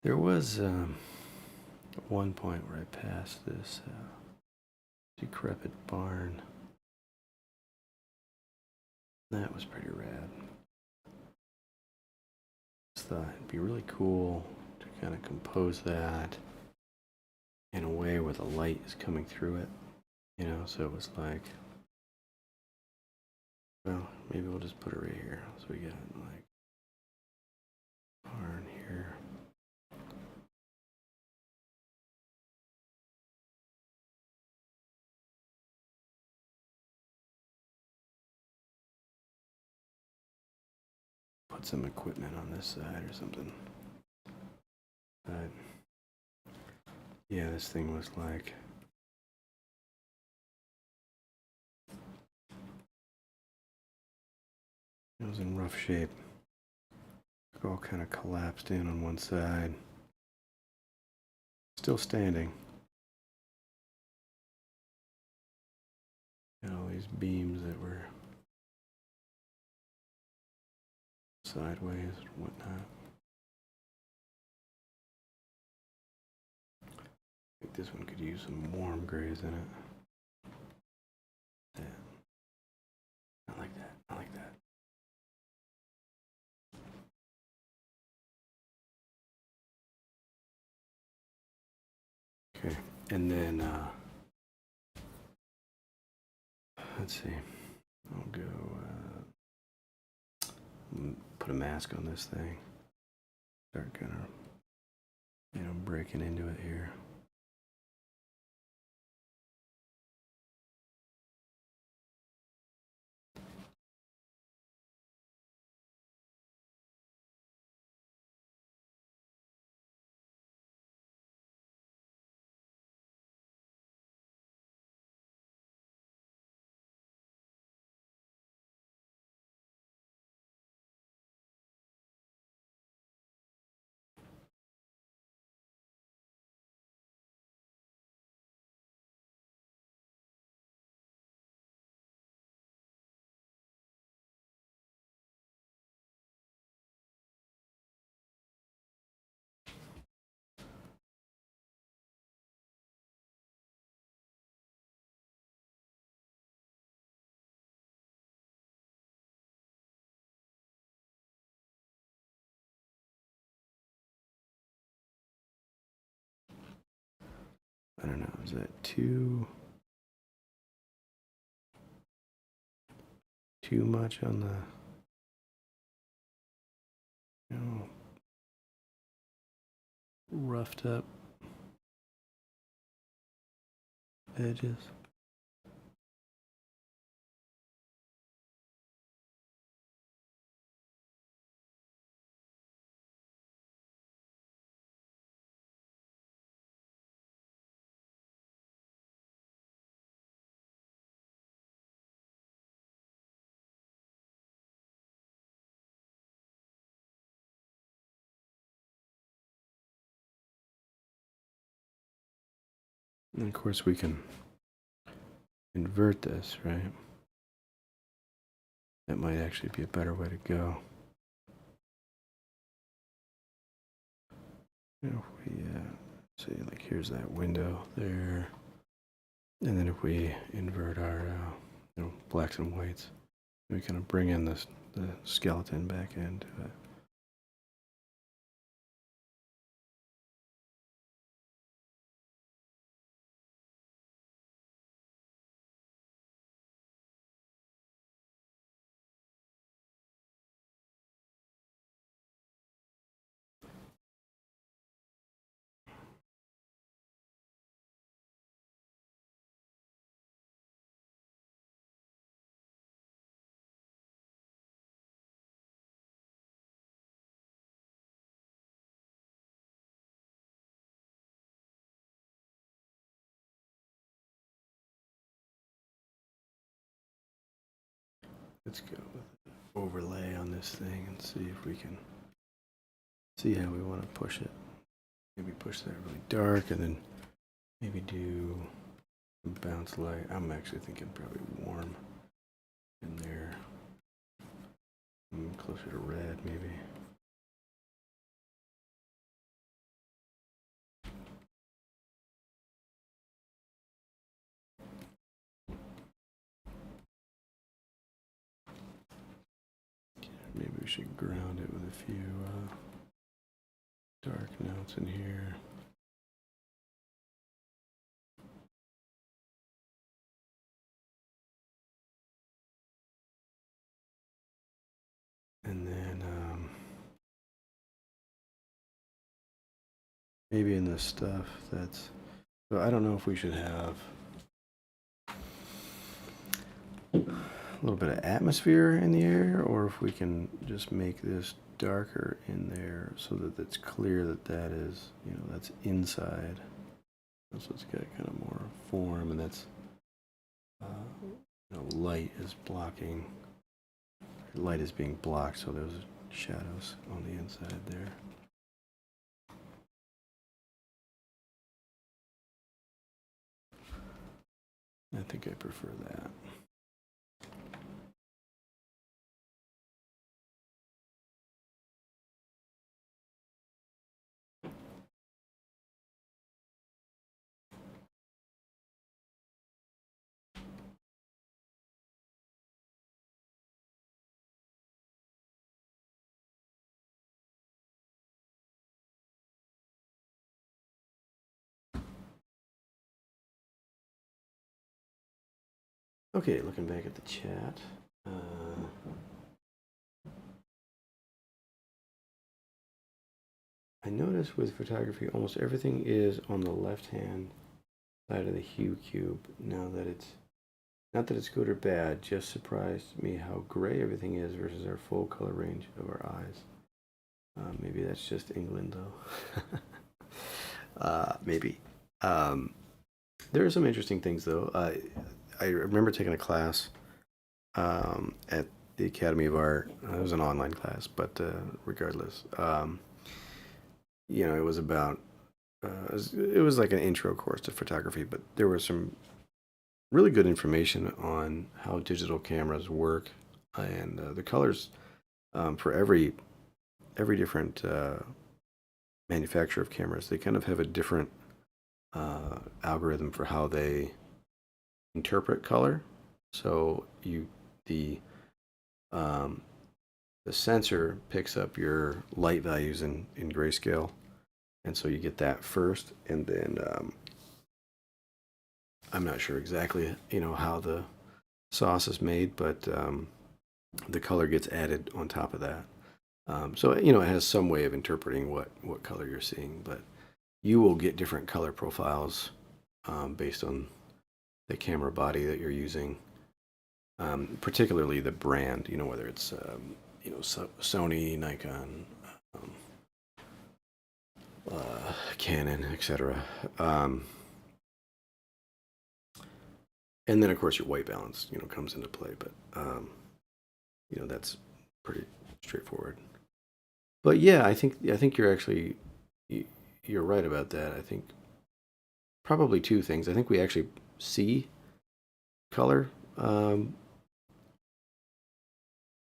There was one point where I passed this decrepit barn. That was pretty rad. Just thought it'd be really cool to kind of compose that in a way where the light is coming through it, so it was like, well, maybe we'll just put it right here. So we got like barn here. Put some equipment on this side or something. But yeah, this thing was like, It was in rough shape. It all kind of collapsed in on one side. Still standing. And all these beams that were sideways and whatnot. I think this one could use some warm grays in it. Yeah. I like that. I like that. Okay, and then let's see. I'll go put a mask on this thing. Start kind of, breaking into it here. I don't know, is that too much on the, roughed up edges? And of course we can invert this, right? That might actually be a better way to go. If we see, like, here's that window there, and then if we invert our blacks and whites, we kind of bring in the skeleton back into it. Let's go with overlay on this thing and see if we can see how we want to push it. Maybe push that really dark and then maybe do bounce light. I'm actually thinking probably warm in there. Closer to red maybe. Maybe we should ground it with a few dark notes in here. And then maybe in the stuff that's, so I don't know if we should have a little bit of atmosphere in the air, or if we can just make this darker in there so that it's clear that that is, that's inside. So it's got kind of more form, and that's light is blocking light is being blocked, so there's shadows on the inside there. I think I prefer that. Okay, looking back at the chat. I noticed with photography, almost everything is on the left-hand side of the hue cube. Now that it's, not that it's good or bad, just surprised me how gray everything is versus our full color range of our eyes. Maybe that's just England, though. Maybe. There are some interesting things, though. I remember taking a class at the Academy of Art. It was an online class, but regardless, it was about it was like an intro course to photography, but there was some really good information on how digital cameras work and the colors for every different manufacturer of cameras. They kind of have a different algorithm for how they interpret color. So the sensor picks up your light values in grayscale, and so you get that first, and then I'm not sure exactly how the sauce is made, but the color gets added on top of that. So it has some way of interpreting what color you're seeing, but you will get different color profiles based on the camera body that you're using, particularly the brand. Whether it's Sony, Nikon, Canon, etc. And then of course your white balance comes into play, but that's pretty straightforward. But yeah, I think you're actually you're right about that. I think probably two things. I think we actually see color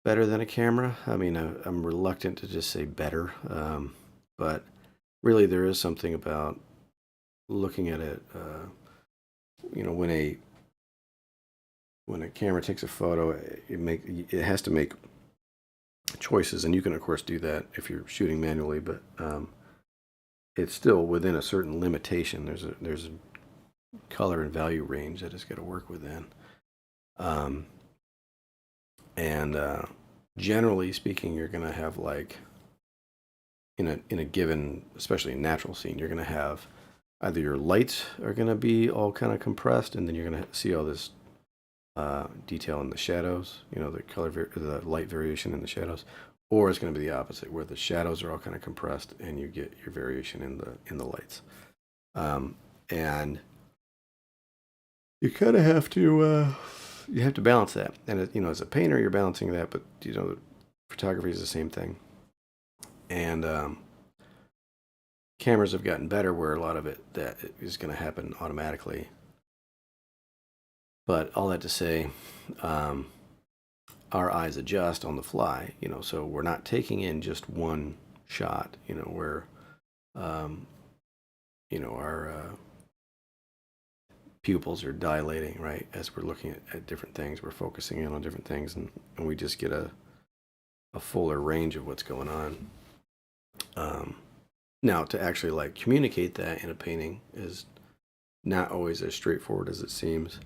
better than a camera. I mean, I'm reluctant to just say better, but really there is something about looking at it. When a camera takes a photo, it has to make choices, and you can of course do that if you're shooting manually, but it's still within a certain limitation. There's a color and value range that it's got to work within, and generally speaking, you're going to have, like, in a given, especially a natural scene, you're going to have either your lights are going to be all kind of compressed, and then you're going to see all this detail in the shadows, the light variation in the shadows, or it's going to be the opposite, where the shadows are all kind of compressed and you get your variation in the lights. And you kind of have to balance that. And as a painter, you're balancing that, but photography is the same thing. And cameras have gotten better where a lot of that is going to happen automatically. But all that to say, our eyes adjust on the fly, so we're not taking in just one shot, where, our pupils are dilating, right? As we're looking at different things, we're focusing in on different things, and we just get a fuller range of what's going on. Now, to actually, like, communicate that in a painting is not always as straightforward as it seems.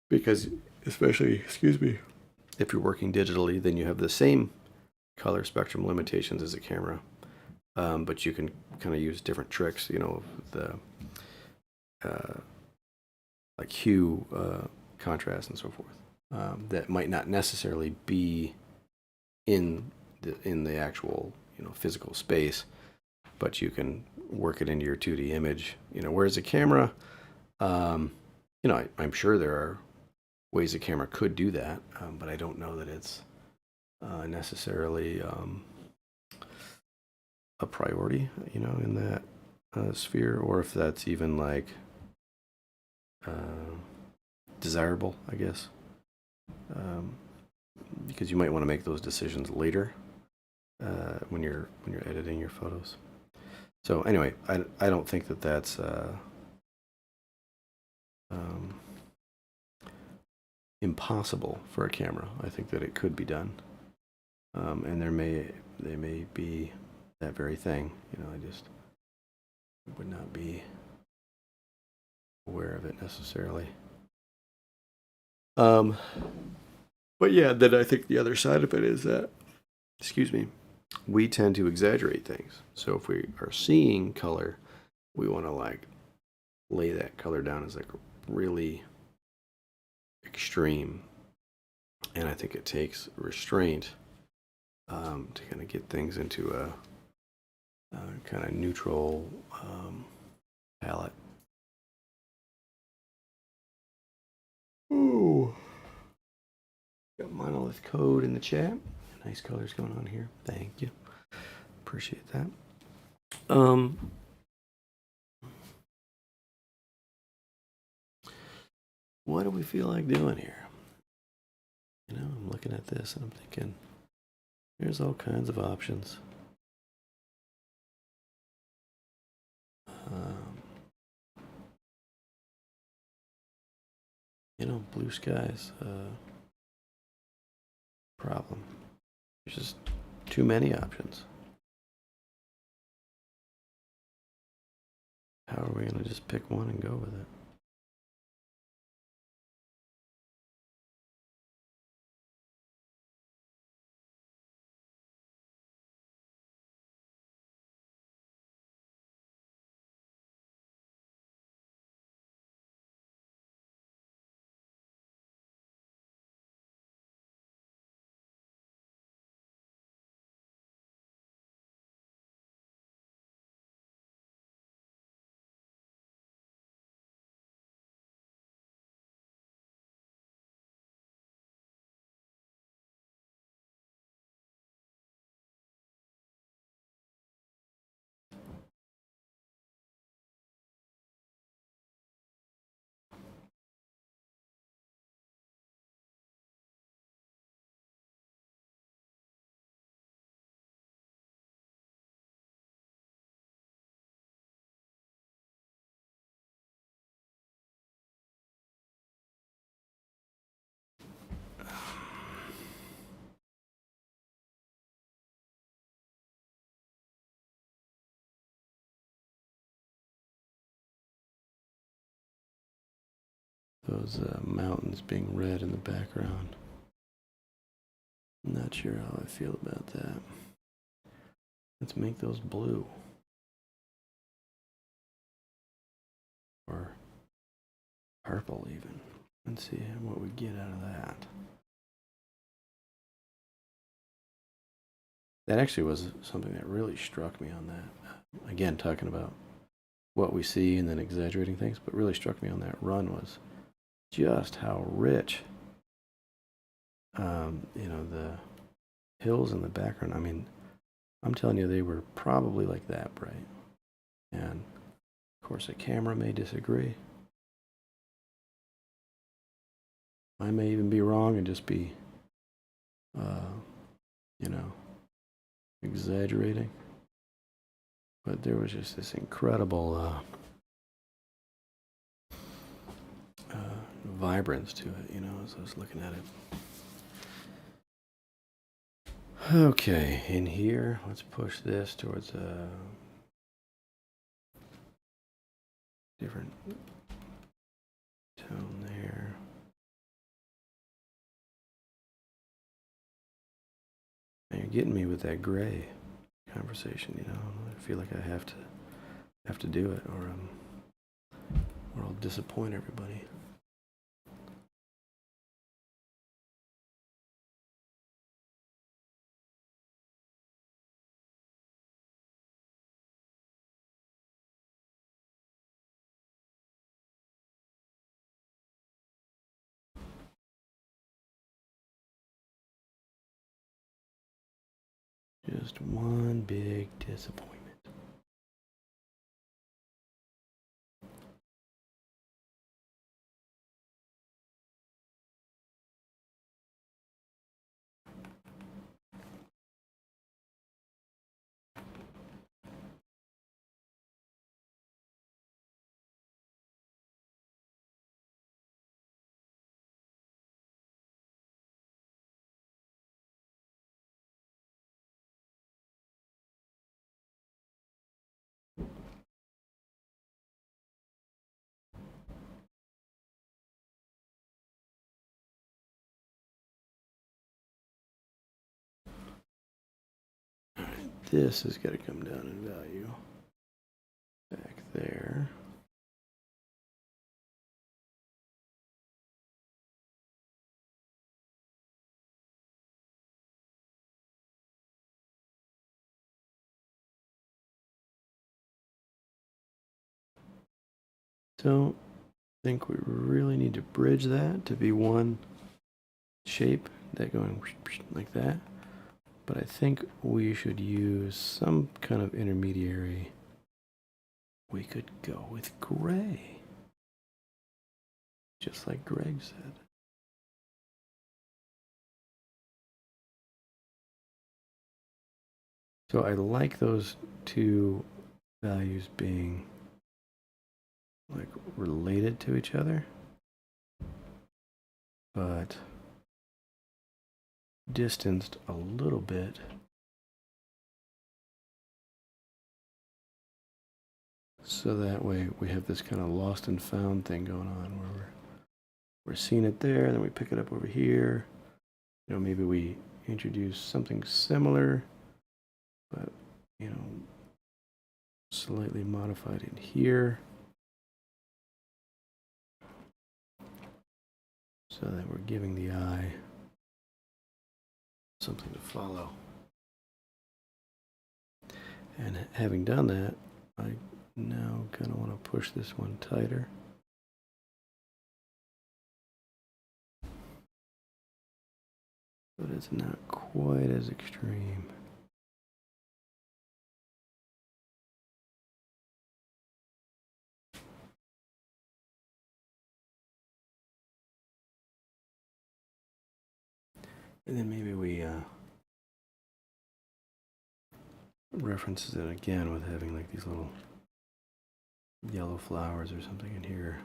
Because, especially, if you're working digitally, then you have the same color spectrum limitations as a camera, but you can kind of use different tricks, the like hue, contrast, and so forth, that might not necessarily be in the actual physical space, but you can work it into your 2D image. Whereas a camera, I'm sure there are ways a camera could do that, but I don't know that it's necessarily a priority, you know, in that sphere, or if that's even like uh, desirable, I guess, um, because you might want to make those decisions later when you're editing your photos. So anyway, I don't think that that's um, impossible for a camera. I think that it could be done, and they may be that very thing. You know, I just would not be aware of it necessarily. Um, but yeah, then I think the other side of it is that, excuse me, we tend to exaggerate things. So if we are seeing color, we want to like lay that color down as like really extreme. And I think it takes restraint to kind of get things into a kind of neutral palette. Ooh. Got monolith code in the chat. Nice colors going on here. Thank you. Appreciate that. What do we feel like doing here? You know, I'm looking at this and I'm thinking, there's all kinds of options. Um, you know, blue skies problem. There's just too many options. How are we going to just pick one and go with it? Those mountains being red in the background. I'm not sure how I feel about that. Let's make those blue. Or purple even. Let's see what we get out of that. That actually was something that really struck me on that. Again, talking about what we see and then exaggerating things, but really struck me on that run was just how rich, you know, the hills in the background. I mean, I'm telling you, they were probably like that bright. And of course, a camera may disagree. I may even be wrong and just be, you know, exaggerating. But there was just this incredible vibrance to it, you know, as I was looking at it. Okay, in here, let's push this towards a different tone there. And you're getting me with that gray conversation, you know. I feel like I have to do it, or I'll disappoint everybody. just one big disappointment. This is going to come down in value back there. Don't think we really need to bridge that to be one shape, that going like that. But I think we should use some kind of intermediary. We could go with gray, just like Greg said. So I like those two values being like related to each other, but distanced a little bit. So that way we have this kind of lost and found thing going on where we're seeing it there, and then we pick it up over here. You know, maybe we introduce something similar, but, you know, slightly modified in here. So that we're giving the eye something to follow. And having done that, I now kind of want to push this one tighter. But it's not quite as extreme. And then maybe we references it again with having like these little yellow flowers or something in here.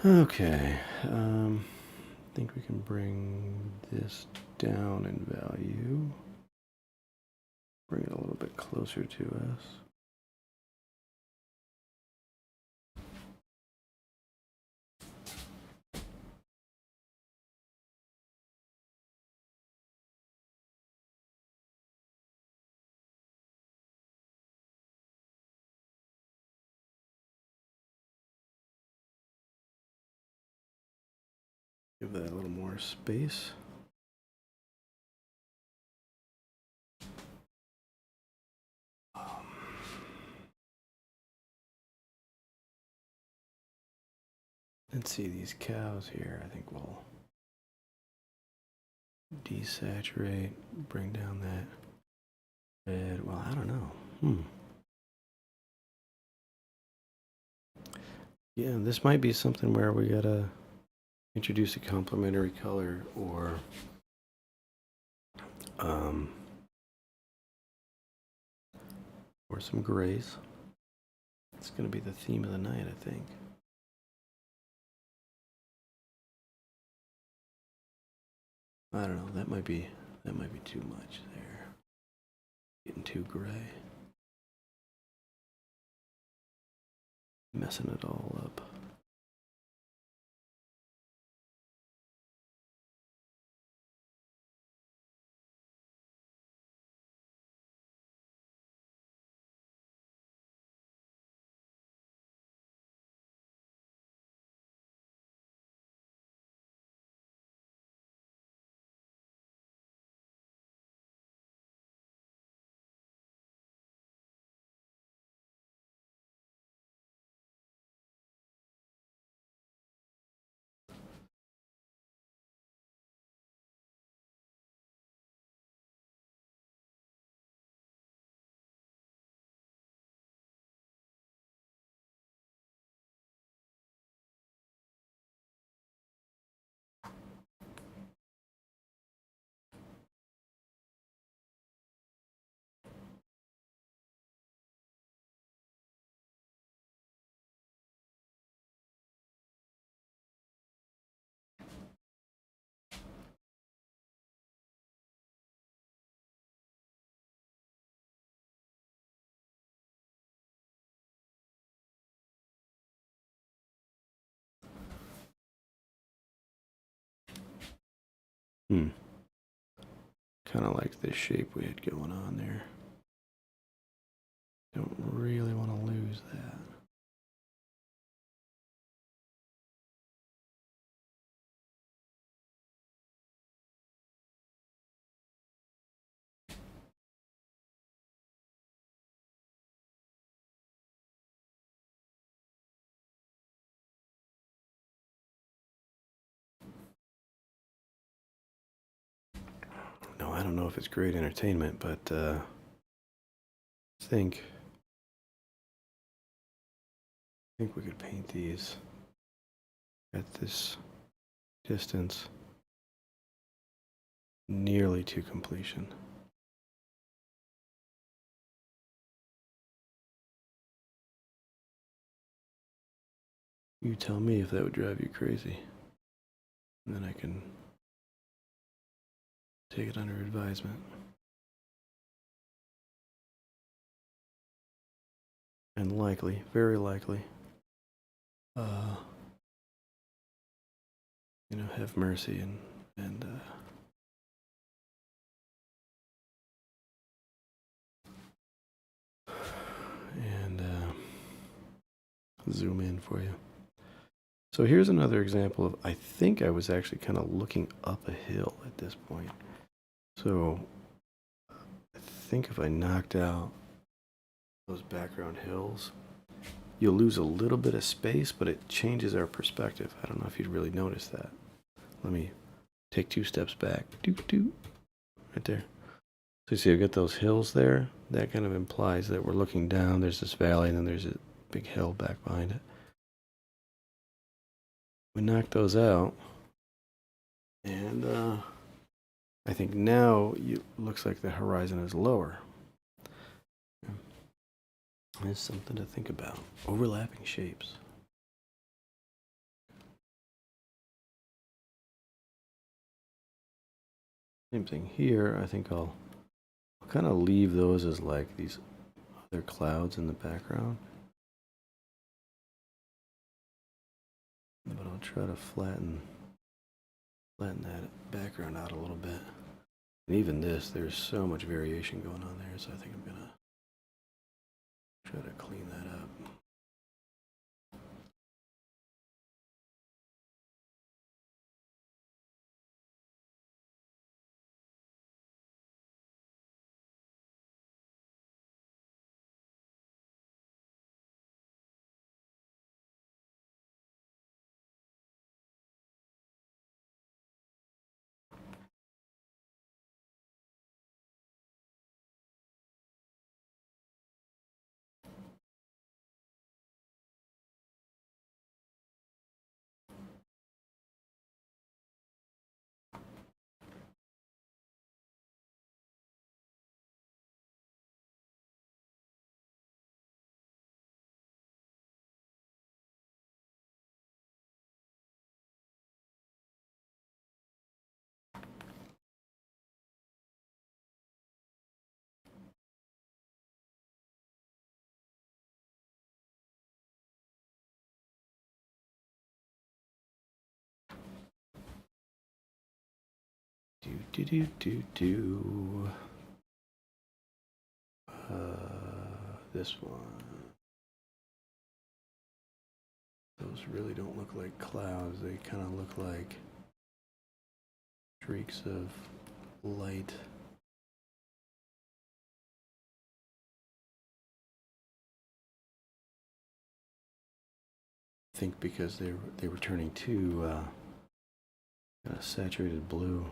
Okay, I think we can bring this down in value. Bring it a little bit closer to us. Give that a little more space. Let's see these cows here. I think we'll desaturate, bring down that red. Well, I don't know. Yeah, this might be something where we gotta introduce a complementary color or some grays. It's gonna be the theme of the night, I think. I don't know, that might be too much there. Getting too gray. Messing it all up. Hmm. Kind of like this shape we had going on there. Don't really want to lose that. No, I don't know if it's great entertainment, but I think we could paint these at this distance nearly to completion. You tell me if that would drive you crazy, and then I can take it under advisement. And likely, very likely, uh, have mercy and and zoom in for you. So here's another example of, I think I was actually kind of looking up a hill at this point. So I think if I knocked out those background hills, you'll lose a little bit of space, but it changes our perspective. I don't know if you'd really notice that. Let me take 2 steps back. Right there. So you see I've got those hills there. That kind of implies that we're looking down. There's this valley, and then there's a big hill back behind it. We knock those out, and I think now it looks like the horizon is lower. There's something to think about. Overlapping shapes. Same thing here. I think I'll kind of leave those as like these other clouds in the background. But I'll try to flatten that background out a little bit. And even this, there's so much variation going on there, so I think I'm gonna try to clean that up. This one. Those really don't look like clouds. They kind of look like streaks of light. I think because they were turning too kind of saturated blue.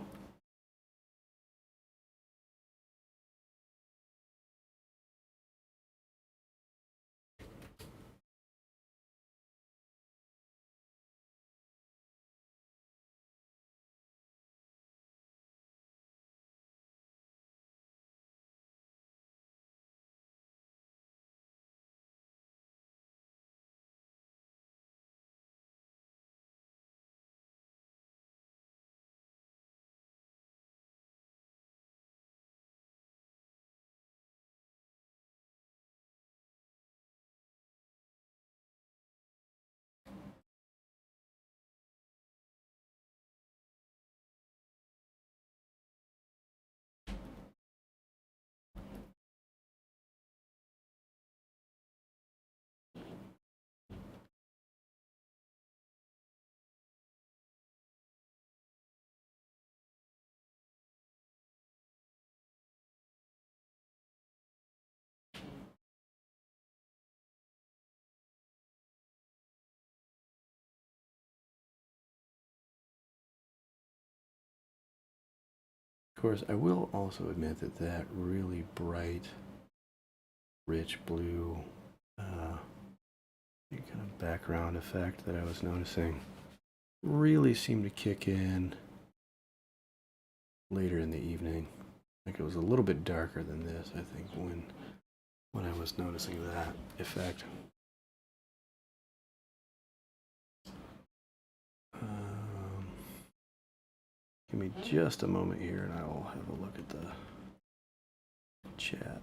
Of course, I will also admit that that really bright, rich blue kind of background effect that I was noticing really seemed to kick in later in the evening. Like it was a little bit darker than this, I think, when I was noticing that effect. Give me just a moment here and I will have a look at the chat.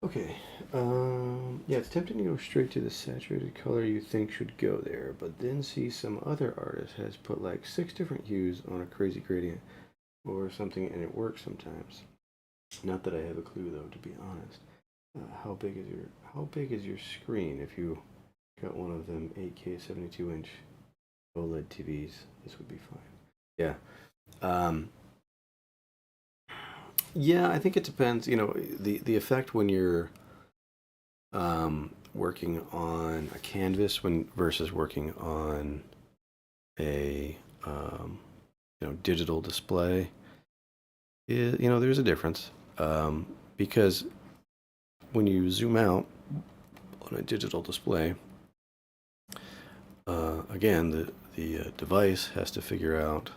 Okay, yeah, it's tempting to go straight to the saturated color you think should go there, but then see some other artist has put like 6 different hues on a crazy gradient or something, and it works sometimes. Not that I have a clue though, to be honest. How big is your screen? If you got one of them 8K 72-inch OLED TVs, this would be fine. Yeah. Yeah, I think it depends. You know, the effect when you're working on a canvas versus working on a digital display is, there's a difference, because when you zoom out on a digital display, again, the device has to figure out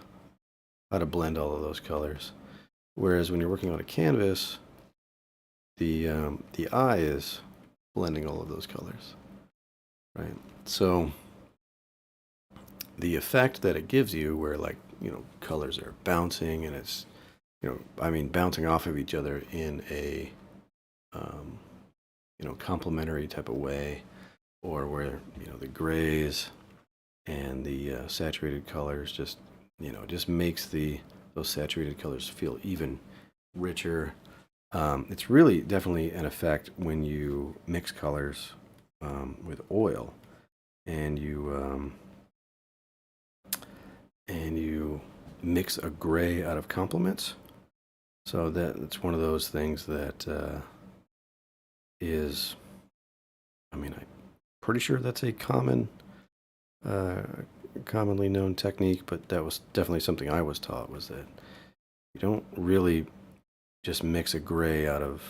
how to blend all of those colors. Whereas when you're working on a canvas, the eye is blending all of those colors, right? So the effect that it gives you, where like colors are bouncing and it's bouncing off of each other in a complementary type of way, or where the grays and the saturated colors just makes those saturated colors feel even richer. It's really definitely an effect when you mix colors with oil, and you mix a gray out of complements. So that's one of those things that is, I'm pretty sure that's a commonly known technique, but that was definitely something I was taught, was that you don't really just mix a gray out of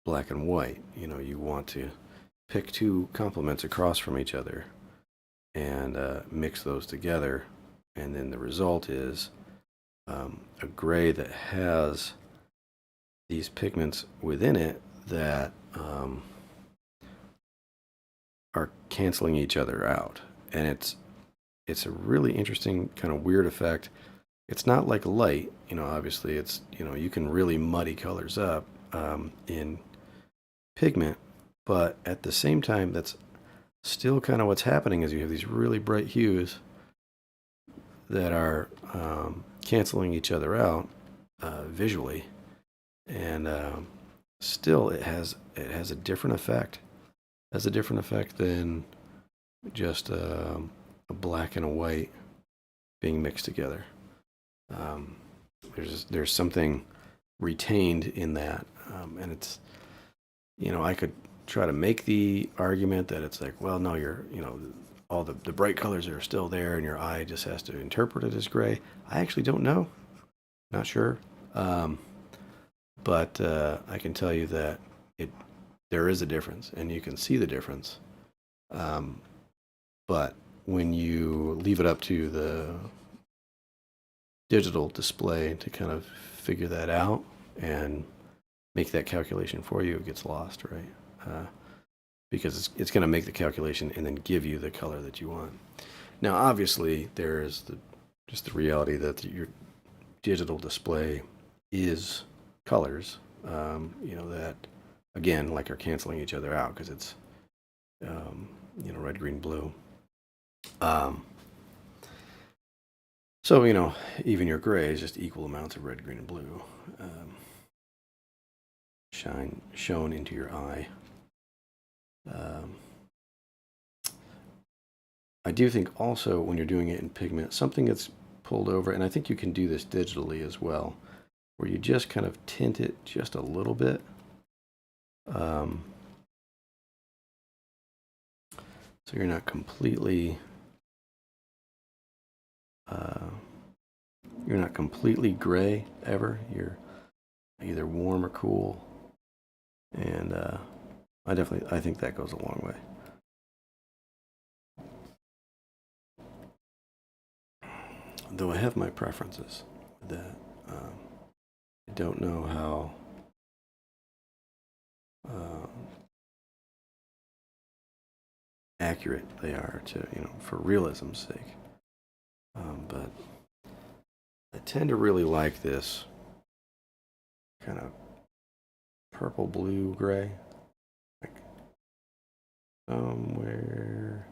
black and white. You want to pick 2 complements across from each other and mix those together, and then the result is a gray that has these pigments within it that are canceling each other out, and it's a really interesting kind of weird effect. It's not like light, obviously it's you can really muddy colors up in pigment, but at the same time that's still kind of what's happening, is you have these really bright hues that are canceling each other out visually, and still it has a different effect. It has a different effect than just a black and a white being mixed together. There's something retained in that, and it's I could try to make the argument that it's like, well, no, you're all the bright colors are still there, and your eye just has to interpret it as gray. I actually don't know, not sure, but I can tell you that there is a difference, and you can see the difference. But when you leave it up to the digital display to kind of figure that out and make that calculation for you, it gets lost, right? Because it's going to make the calculation and then give you the color that you want. Now, obviously, there is just the reality that your digital display is colors, that again, like are canceling each other out because it's, red, green, blue. Um, so, even your gray is just equal amounts of red, green, and blue shown into your eye. I do think also when you're doing it in pigment, something gets pulled over, and I think you can do this digitally as well, where you just kind of tint it just a little bit. So you're not completely gray ever. You're either warm or cool, and I think that goes a long way. Though I have my preferences with that. I don't know how accurate they are to, for realism's sake. But I tend to really like this kind of purple blue gray, like somewhere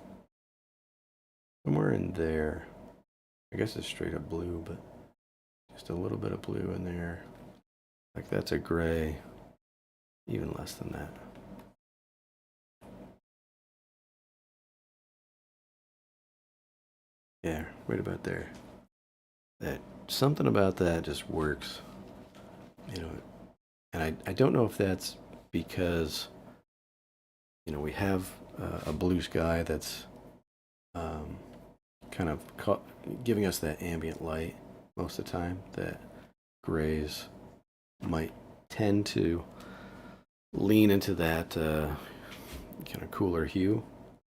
in there. I guess it's straight up blue, but just a little bit of blue in there. Like that's a gray, even less than that. Yeah, right about there. That something about that just works, and I don't know if that's because we have a blue sky that's kind of giving us that ambient light most of the time that grays might tend to lean into that kind of cooler hue.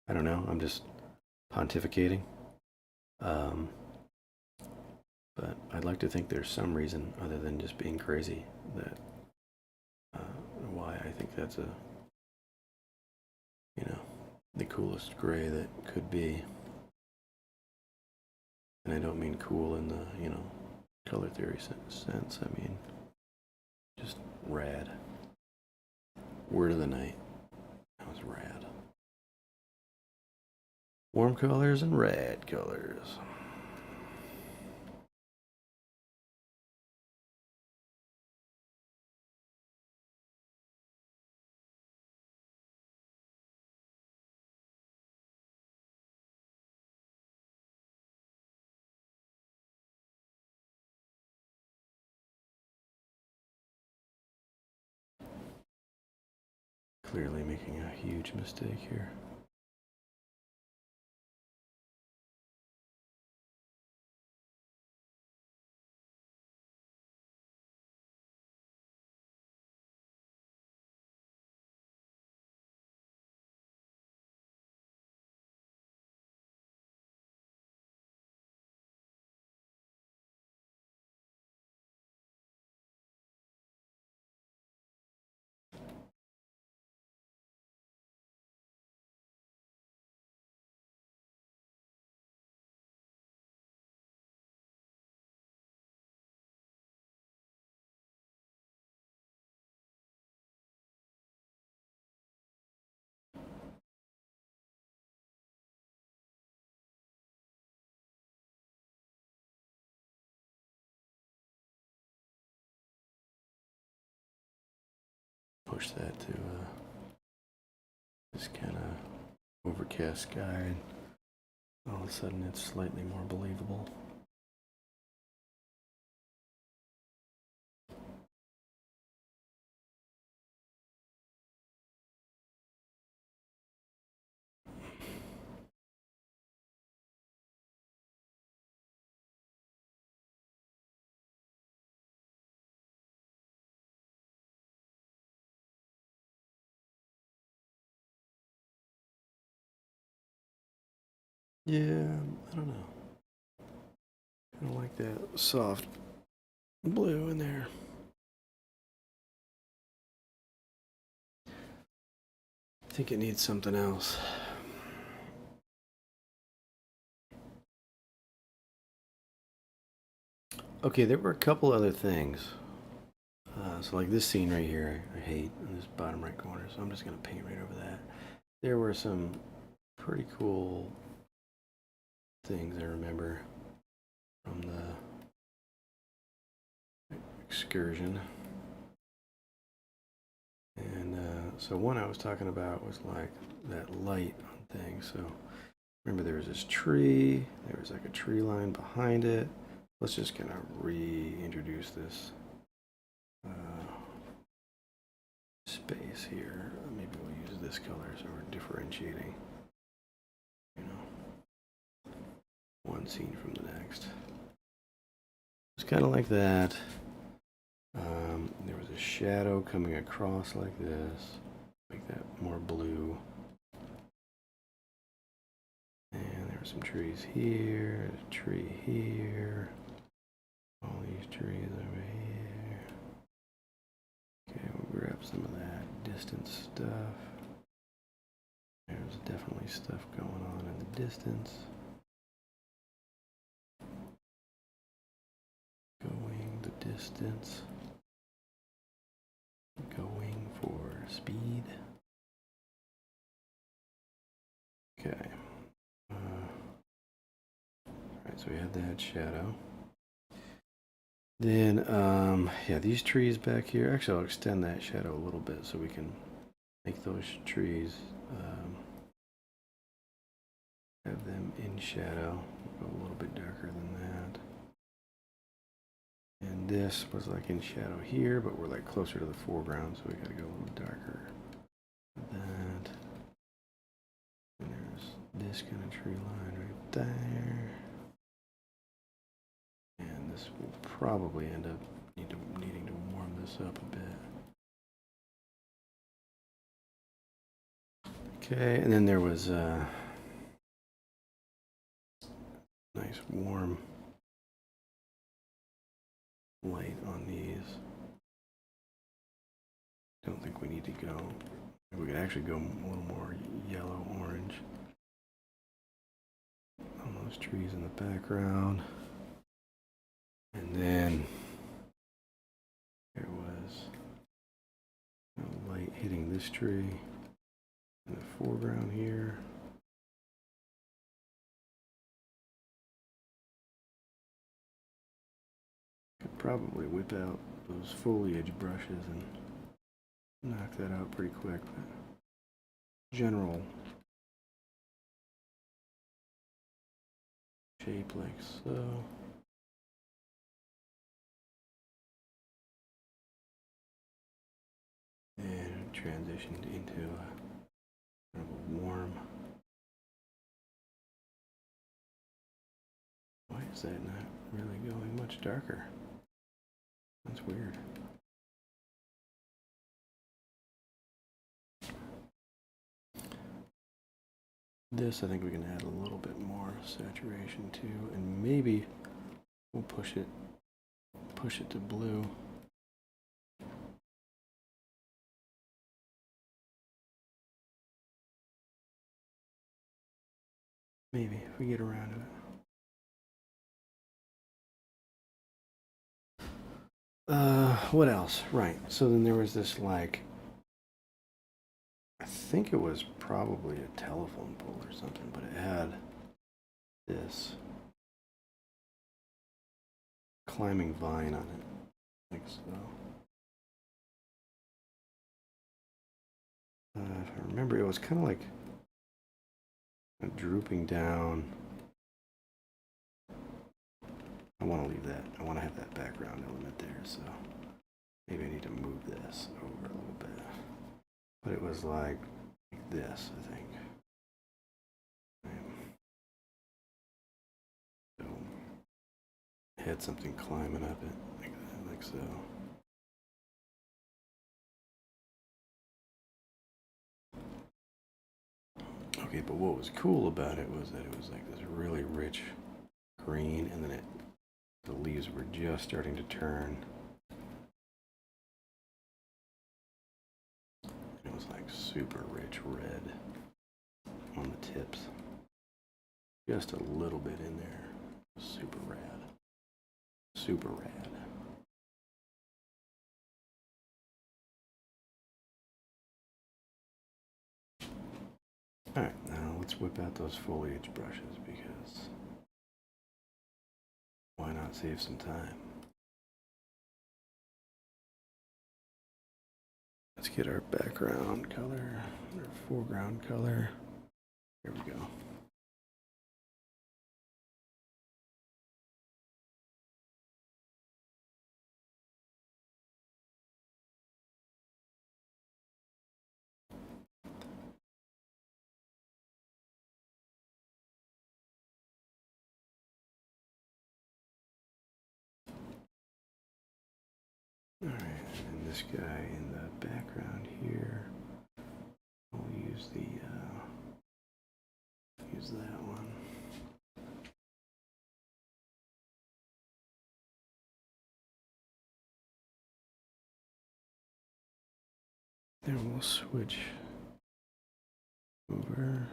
I don't know. I'm just pontificating. But I'd like to think there's some reason other than just being crazy that why I think that's the coolest gray that could be. And I don't mean cool in the, color theory sense. I mean just rad. Word of the night. That was rad. Warm colors and rad colors. Clearly making a huge mistake here. Push that to this kind of overcast sky, and all of a sudden it's slightly more believable. Yeah, I don't know. I don't like that soft blue in there. I think it needs something else. Okay, there were a couple other things. So like this scene right here, I hate in this bottom right corner, so I'm just gonna paint right over that. There were some pretty cool things I remember from the excursion. And so one I was talking about was like that light on things. So remember there was this tree, there was like a tree line behind it. Let's just kind of reintroduce this space here. Maybe we'll use this color so we're differentiating, you know, one scene from the next. It's kind of like that. There was a shadow coming across like this, make that more blue. And there were some trees here, a tree here, all these trees over here. Okay, we'll grab some of that distance stuff. There's definitely stuff going on in the distance. Going the distance. Going for speed. Okay. Alright, so we had that shadow. Then, yeah, these trees back here. Actually, I'll extend that shadow a little bit so we can make those trees, have them in shadow. Go a little bit darker than that. And this was like in shadow here, but we're like closer to the foreground, so we gotta go a little darker. That. And there's this kind of tree line right there. And this will probably end up needing to warm this up a bit. Okay, and then there was a nice warm light on these. Don't think we need to go. We could actually go a little more yellow orange on those trees in the background. And then there was a light hitting this tree in the foreground here. Could probably whip out those foliage brushes and knock that out pretty quick, but general shape like so. And transitioned into a kind of a warm. Why is that not really going much darker? That's weird. This I think we can add a little bit more saturation to, and maybe we'll push it to blue. Maybe if we get around to it. What else? Right. So then there was this like, I think it was probably a telephone pole or something, but it had this climbing vine on it, like so. If I remember, it was kind of like drooping down. I want to leave that. I want to have that background element there, so maybe I need to move this over a little bit. But it was like this, I think. So it had something climbing up it, like so. Okay, but what was cool about it was that it was like this really rich green, and then the leaves were just starting to turn. It was like super rich red on the tips. Just a little bit in there. Super rad. Super rad. Alright, now let's whip out those foliage brushes because why not save some time? Let's get our background color, our foreground color. Here we go. Alright, and this guy in the background here, we'll use use that one. Then we'll switch over.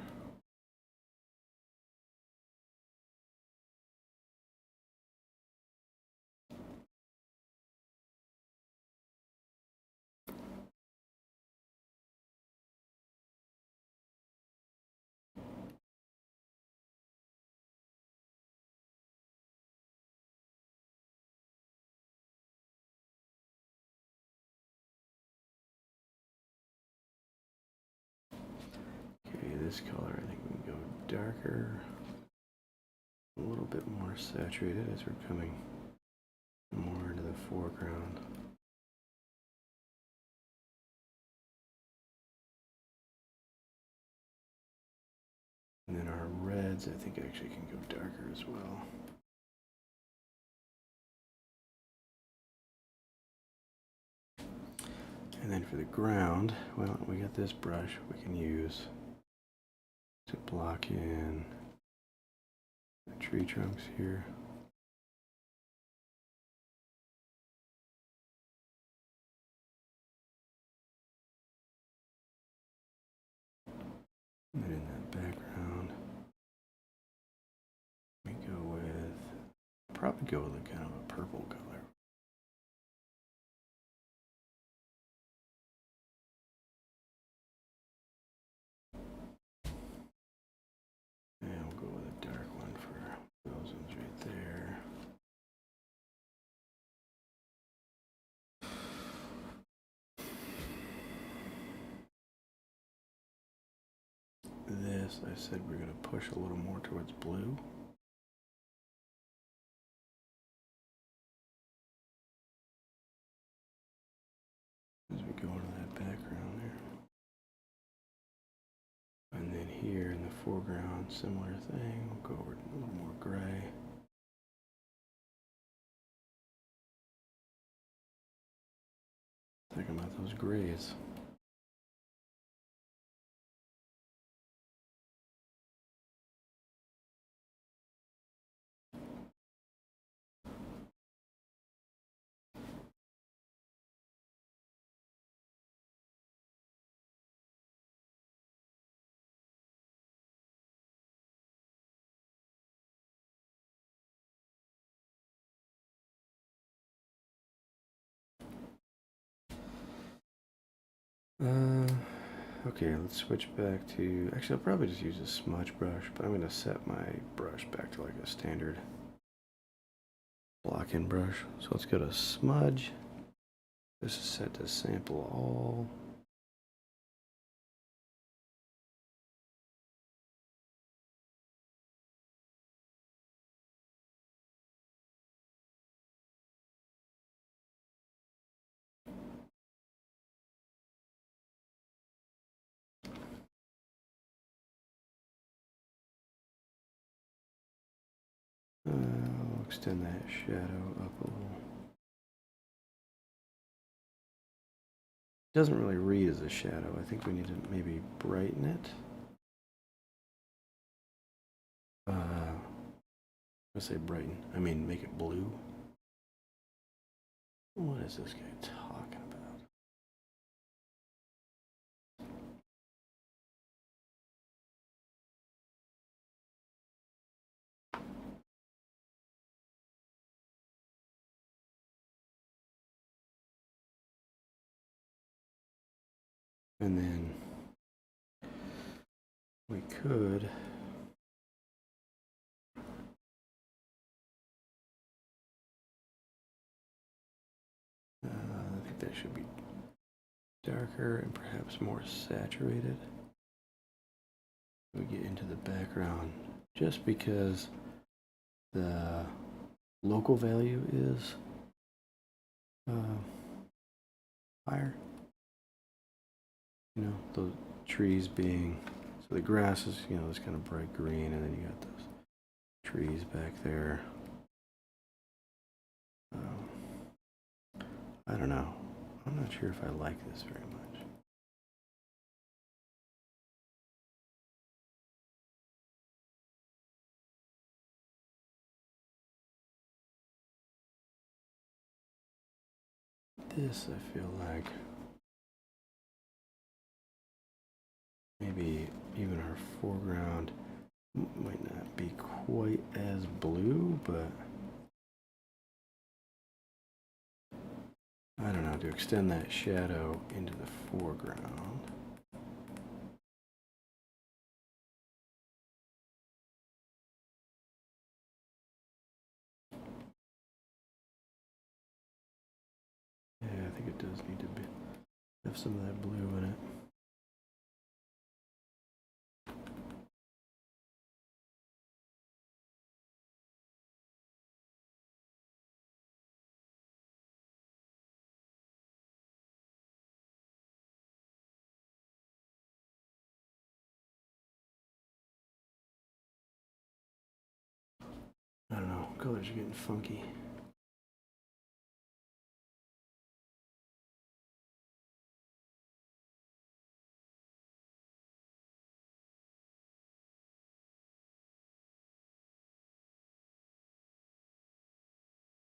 Okay, this color I think we can go darker, a little bit more saturated as we're coming more into the foreground. And then our reds I think actually can go darker as well. And then for the ground, well, we got this brush we can use to block in the tree trunks here. And then in that background, we go with, probably go with a kind of a purple color. And we'll go with a dark one for those ones right there. This, I said we're going to push a little more towards blue. As we go into that background there. And then here in the foreground, similar thing. We'll go over a little more gray. Thinking about those grays. Okay, let's switch back to, actually I'll probably just use a smudge brush, but I'm going to set my brush back to like a standard block-in brush. So let's go to smudge. This is set to sample all. I'll extend that shadow up a little. It doesn't really read as a shadow. I think we need to maybe brighten it. I say brighten. I mean make it blue. What is this guy talking about? And then we could I think that should be darker and perhaps more saturated. We get into the background just because the local value is higher. You know, the trees being, so the grass is, you know, this kind of bright green, and then you got those trees back there. I don't know. I'm not sure if I like this very much. This, I feel like, maybe even our foreground might not be quite as blue, but I don't know, to extend that shadow into the foreground. Yeah, I think it does need to have some of that blue in it. I don't know, colors are getting funky.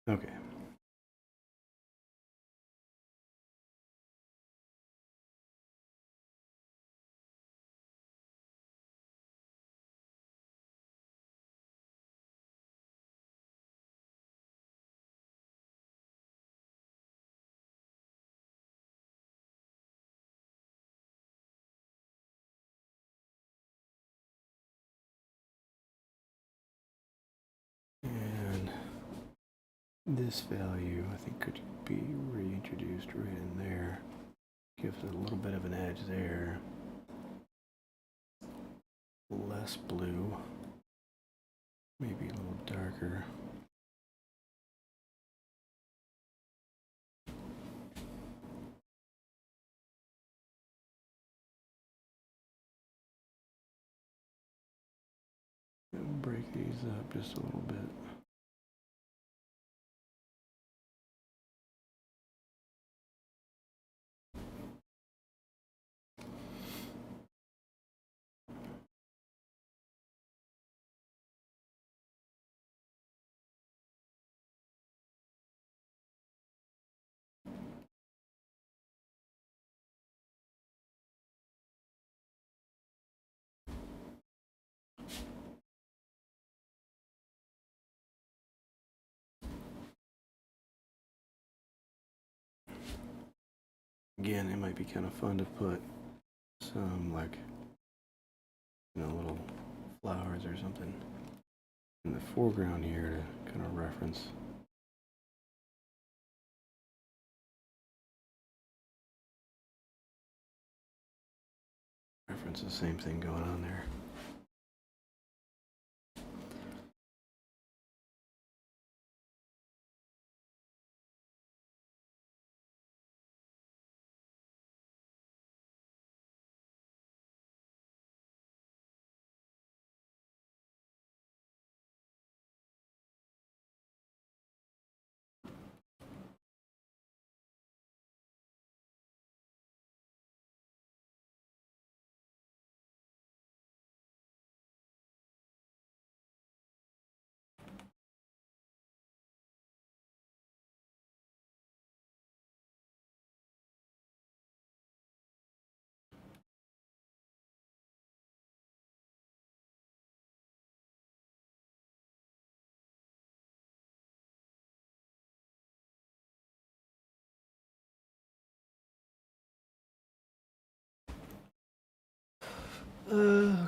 Okay. And this value, I think, could be reintroduced right in there. Gives it a little bit of an edge there. Less blue. Maybe a little darker. Break these up just a little bit. Again, it might be kind of fun to put some, like, you know, little flowers or something in the foreground here to kind of reference. Reference the same thing going on there.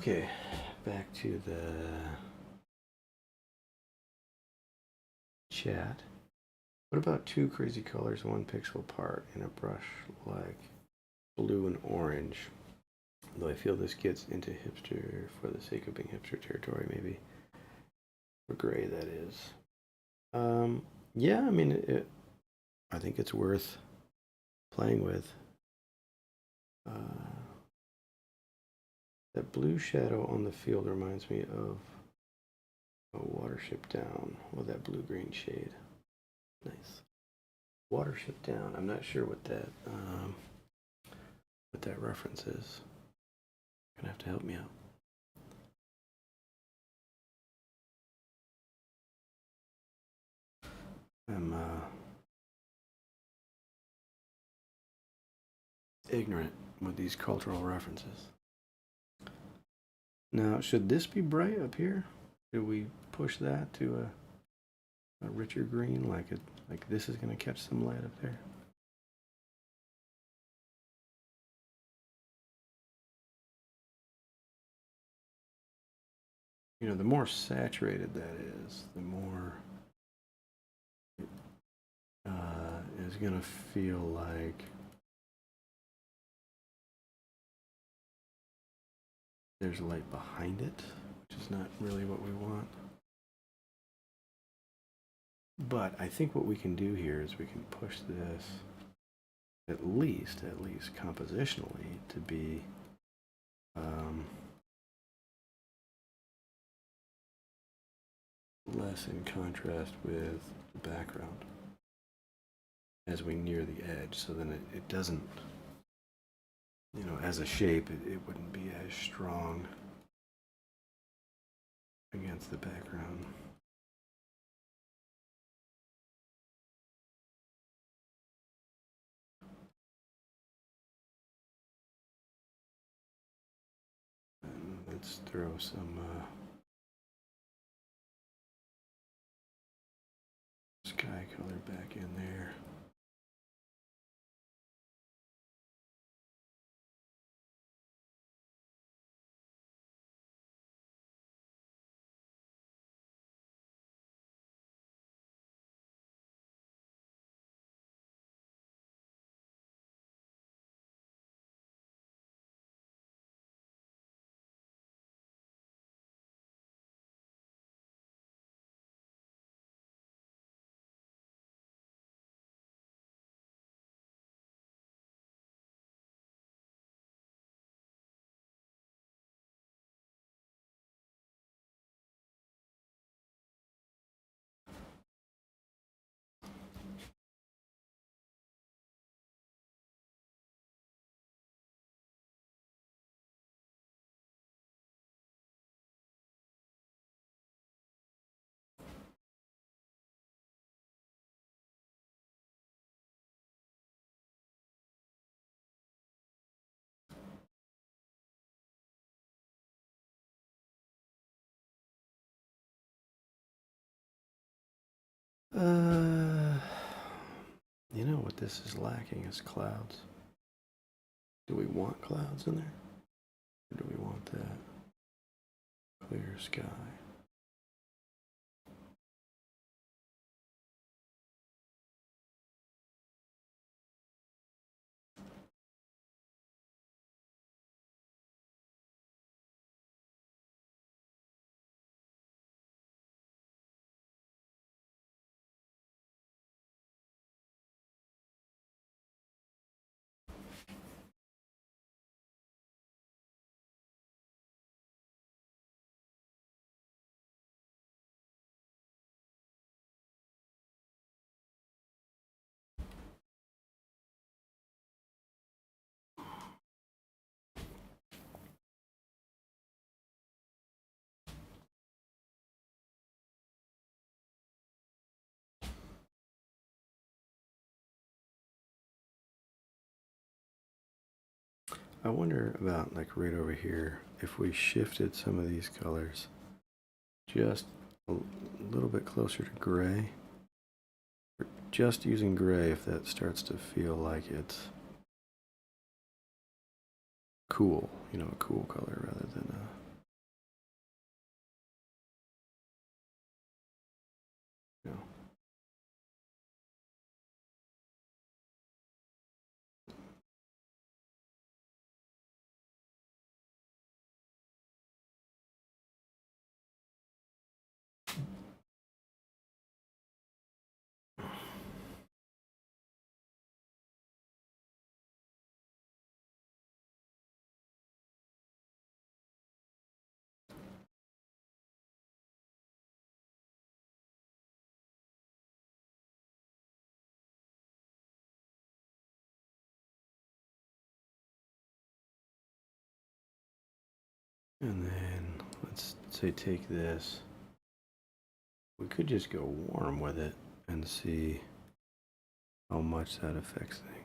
Okay, back to the chat. What about two crazy colors, 1 pixel apart, in a brush like blue and orange? Though I feel this gets into hipster for the sake of being hipster territory, maybe. For gray, that is. Yeah, I mean, I think it's worth playing with. That blue shadow on the field reminds me of a Watership Down with that blue-green shade. Nice. Watership Down. I'm not sure what that reference is. You're gonna have to help me out. I'm ignorant with these cultural references. Now, should this be bright up here? Should we push that to a richer green, like this is going to catch some light up there? You know, the more saturated that is, the more it is going to feel like there's light behind it, which is not really what we want. But I think what we can do here is we can push this at least compositionally to be less in contrast with the background as we near the edge, so then it doesn't, you know, as a shape, it wouldn't be as strong against the background. And let's throw some sky color back in there. You know what this is lacking is clouds. Do we want clouds in there? Or do we want that clear sky? I wonder about, like, right over here, if we shifted some of these colors just a little bit closer to gray, or just using gray, if that starts to feel like it's cool, you know, a cool color rather than And then let's say take this. We could just go warm with it and see how much that affects things.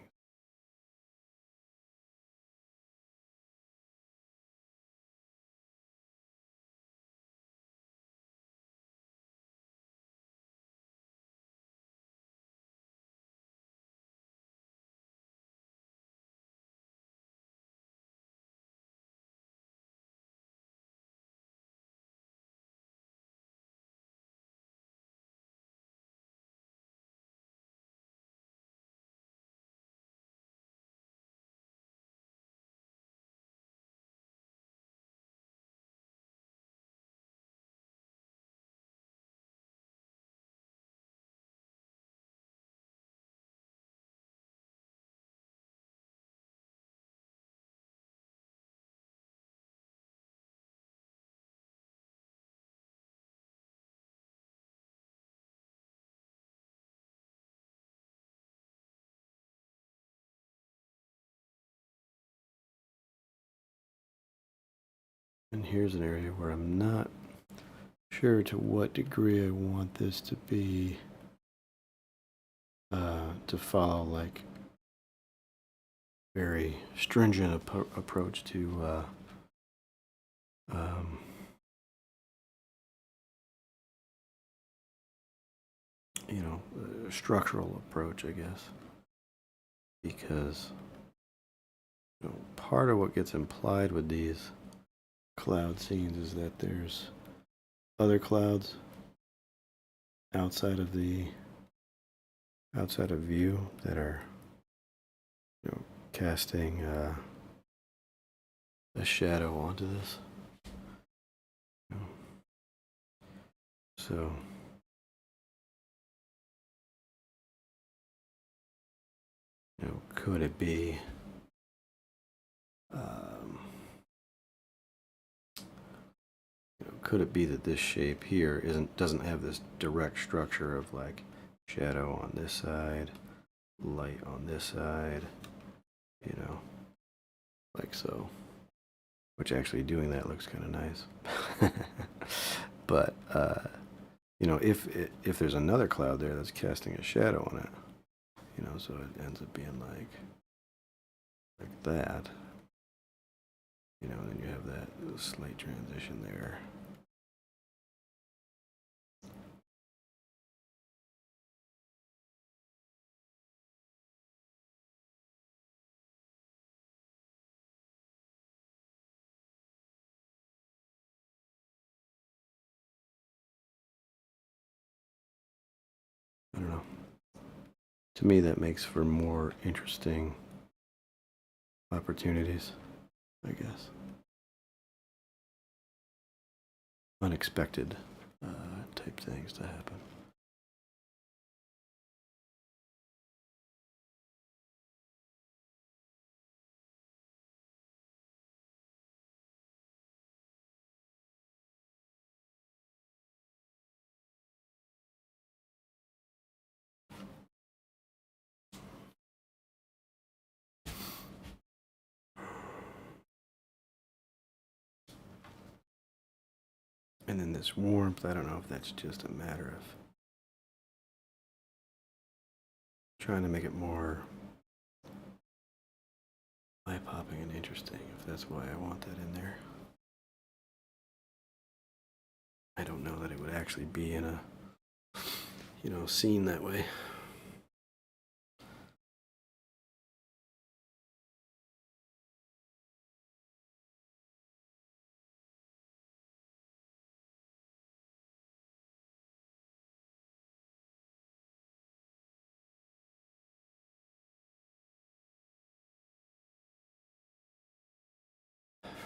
And here's an area where I'm not sure to what degree I want this to be, to follow like very stringent approach to um, structural approach, I guess, because part of what gets implied with these cloud scenes is that there's other clouds outside of view that are casting a shadow onto this. So could it be could it be that this shape here doesn't have this direct structure of like shadow on this side, light on this side, like so. Which actually doing that looks kind of nice. But if there's another cloud there that's casting a shadow on it, so it ends up being like that. And then you have that slight transition there. I don't know. To me, that makes for more interesting opportunities, I guess. Unexpected type things to happen. And then this warmth, I don't know if that's just a matter of trying to make it more eye-popping and interesting, if that's why I want that in there. I don't know that it would actually be in a, scene that way.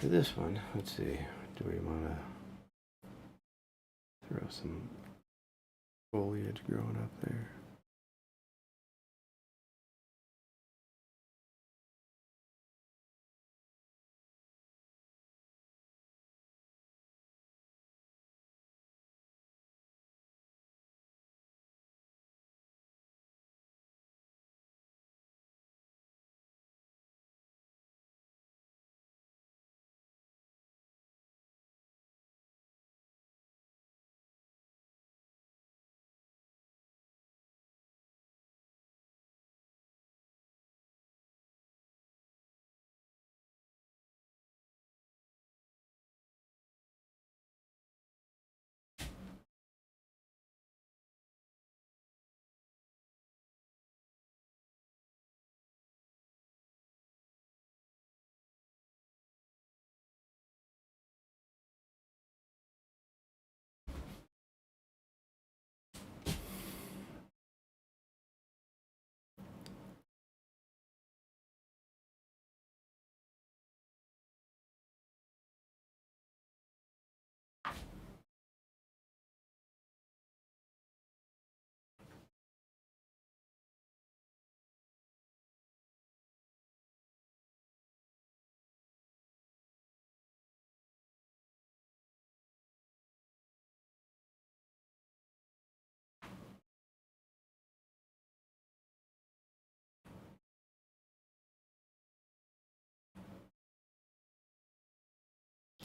For this one, let's see, do we want to throw some foliage growing up there?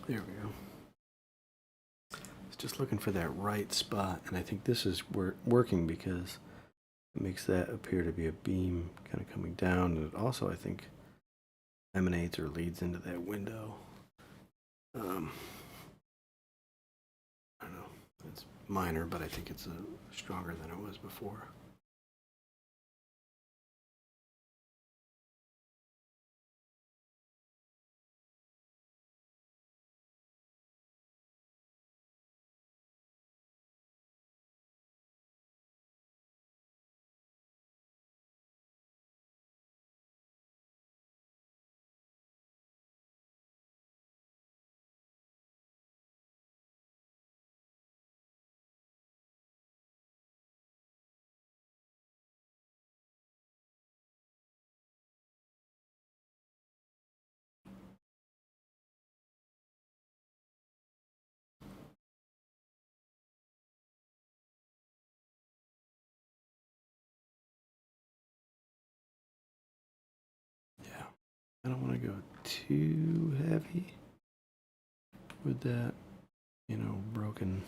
There we go. It's just looking for that right spot, and I think this is working because it makes that appear to be a beam kind of coming down, and it also, I think, emanates or leads into that window. I don't know. It's minor, but I think it's stronger than it was before. Yeah. I don't want to go too heavy with that, broken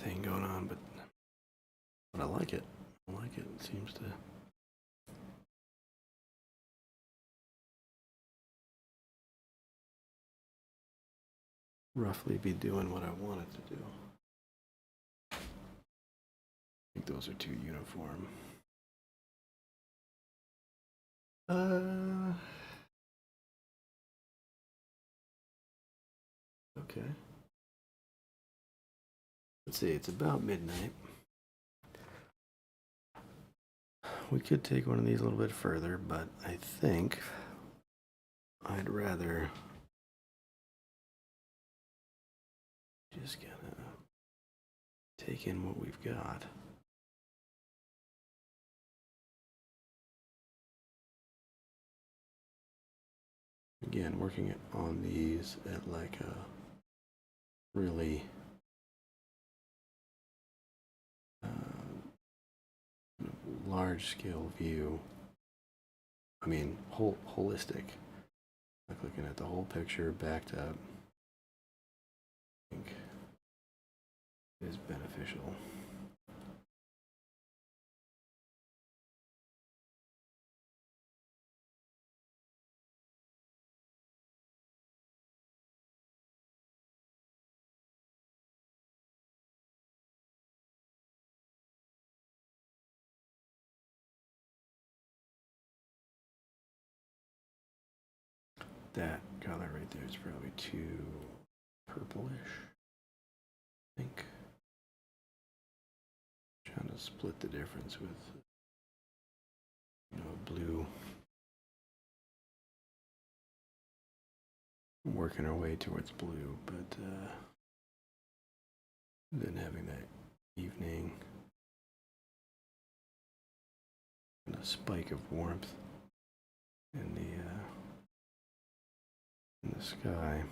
thing going on, but I like it. I like it. It seems to. Roughly be doing what I want it to do. I think those are too uniform. Okay. Let's see, it's about midnight. We could take one of these a little bit further, but I think I'd rather just kind of take in what we've got. Again, working on these at like a really large scale view. I mean, holistic. Like looking at the whole picture backed up. I think is beneficial. That color right there is probably too purplish. I think. Trying to split the difference with, blue. Working our way towards blue, but then having that evening and a spike of warmth in the sky.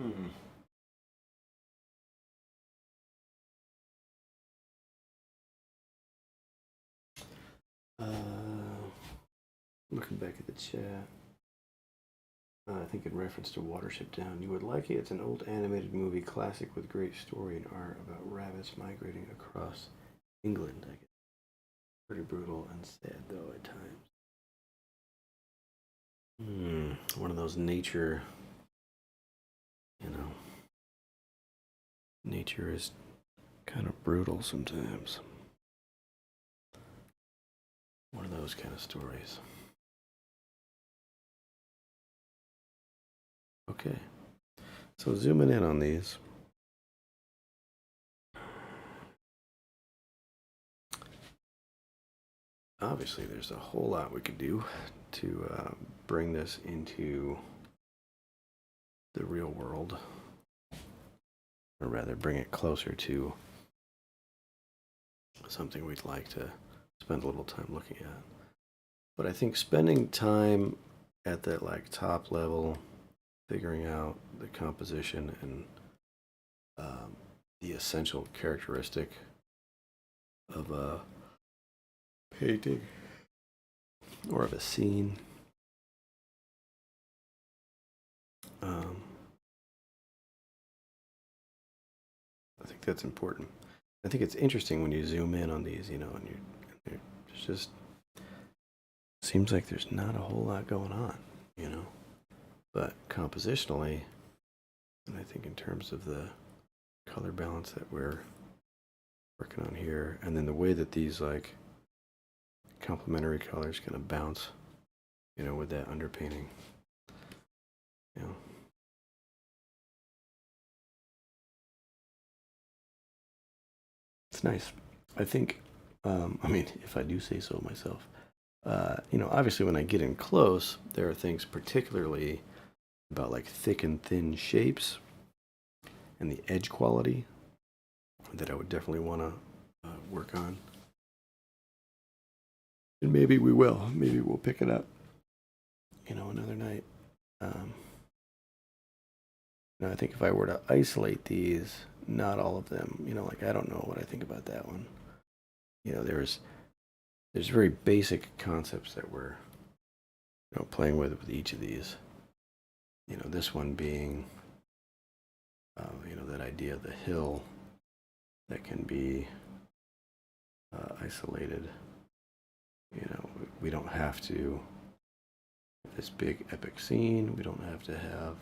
Hmm. Looking back at the chat, I think in reference to Watership Down, you would like it. It's an old animated movie classic with great story and art about rabbits migrating across England. I guess pretty brutal and sad though at times. One of those nature, you know, nature is kind of brutal sometimes. One of those kind of stories. Okay, so zooming in on these. Obviously, there's a whole lot we could do to bring this into the real world, or rather, bring it closer to something we'd like to spend a little time looking at. But I think spending time at that like top level, figuring out the composition and the essential characteristic of a painting or of a scene. I think that's important. I think it's interesting when you zoom in on these, and it's just seems like there's not a whole lot going on. But compositionally, and I think in terms of the color balance that we're working on here, and then the way that these like complementary colors kind of bounce, with that underpainting. You know. It's nice. I think, I mean, if I do say so myself, obviously when I get in close, there are things particularly about like thick and thin shapes and the edge quality that I would definitely want to work on. And maybe we will. Maybe we'll pick it up, another night. I think if I were to isolate these, not all of them, like I don't know what I think about that one. There's very basic concepts that we're playing with each of these. This one being that idea of the hill that can be isolated. We don't have to this big epic scene. We don't have to have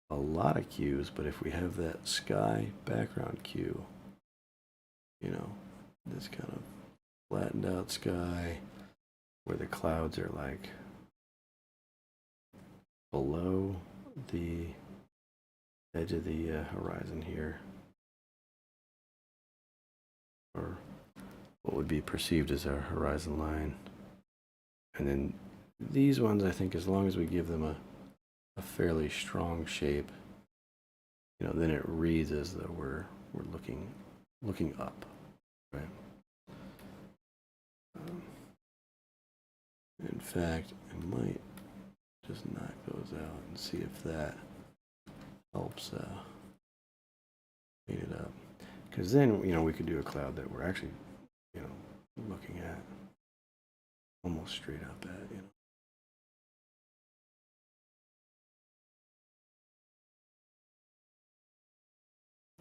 a lot of cues, but if we have that sky background cue, this kind of flattened out sky where the clouds are like below the edge of the horizon here, or what would be perceived as our horizon line. And then these ones, I think, as long as we give them a fairly strong shape, then it reads as though we're looking up, right? In fact, I might just knock those out and see if that helps paint it up. Because then, we could do a cloud that we're actually, looking at almost straight up at,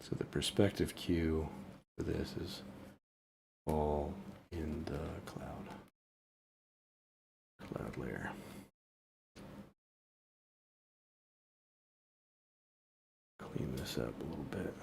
So the perspective cue for this is all in the cloud layer. Clean this up a little bit.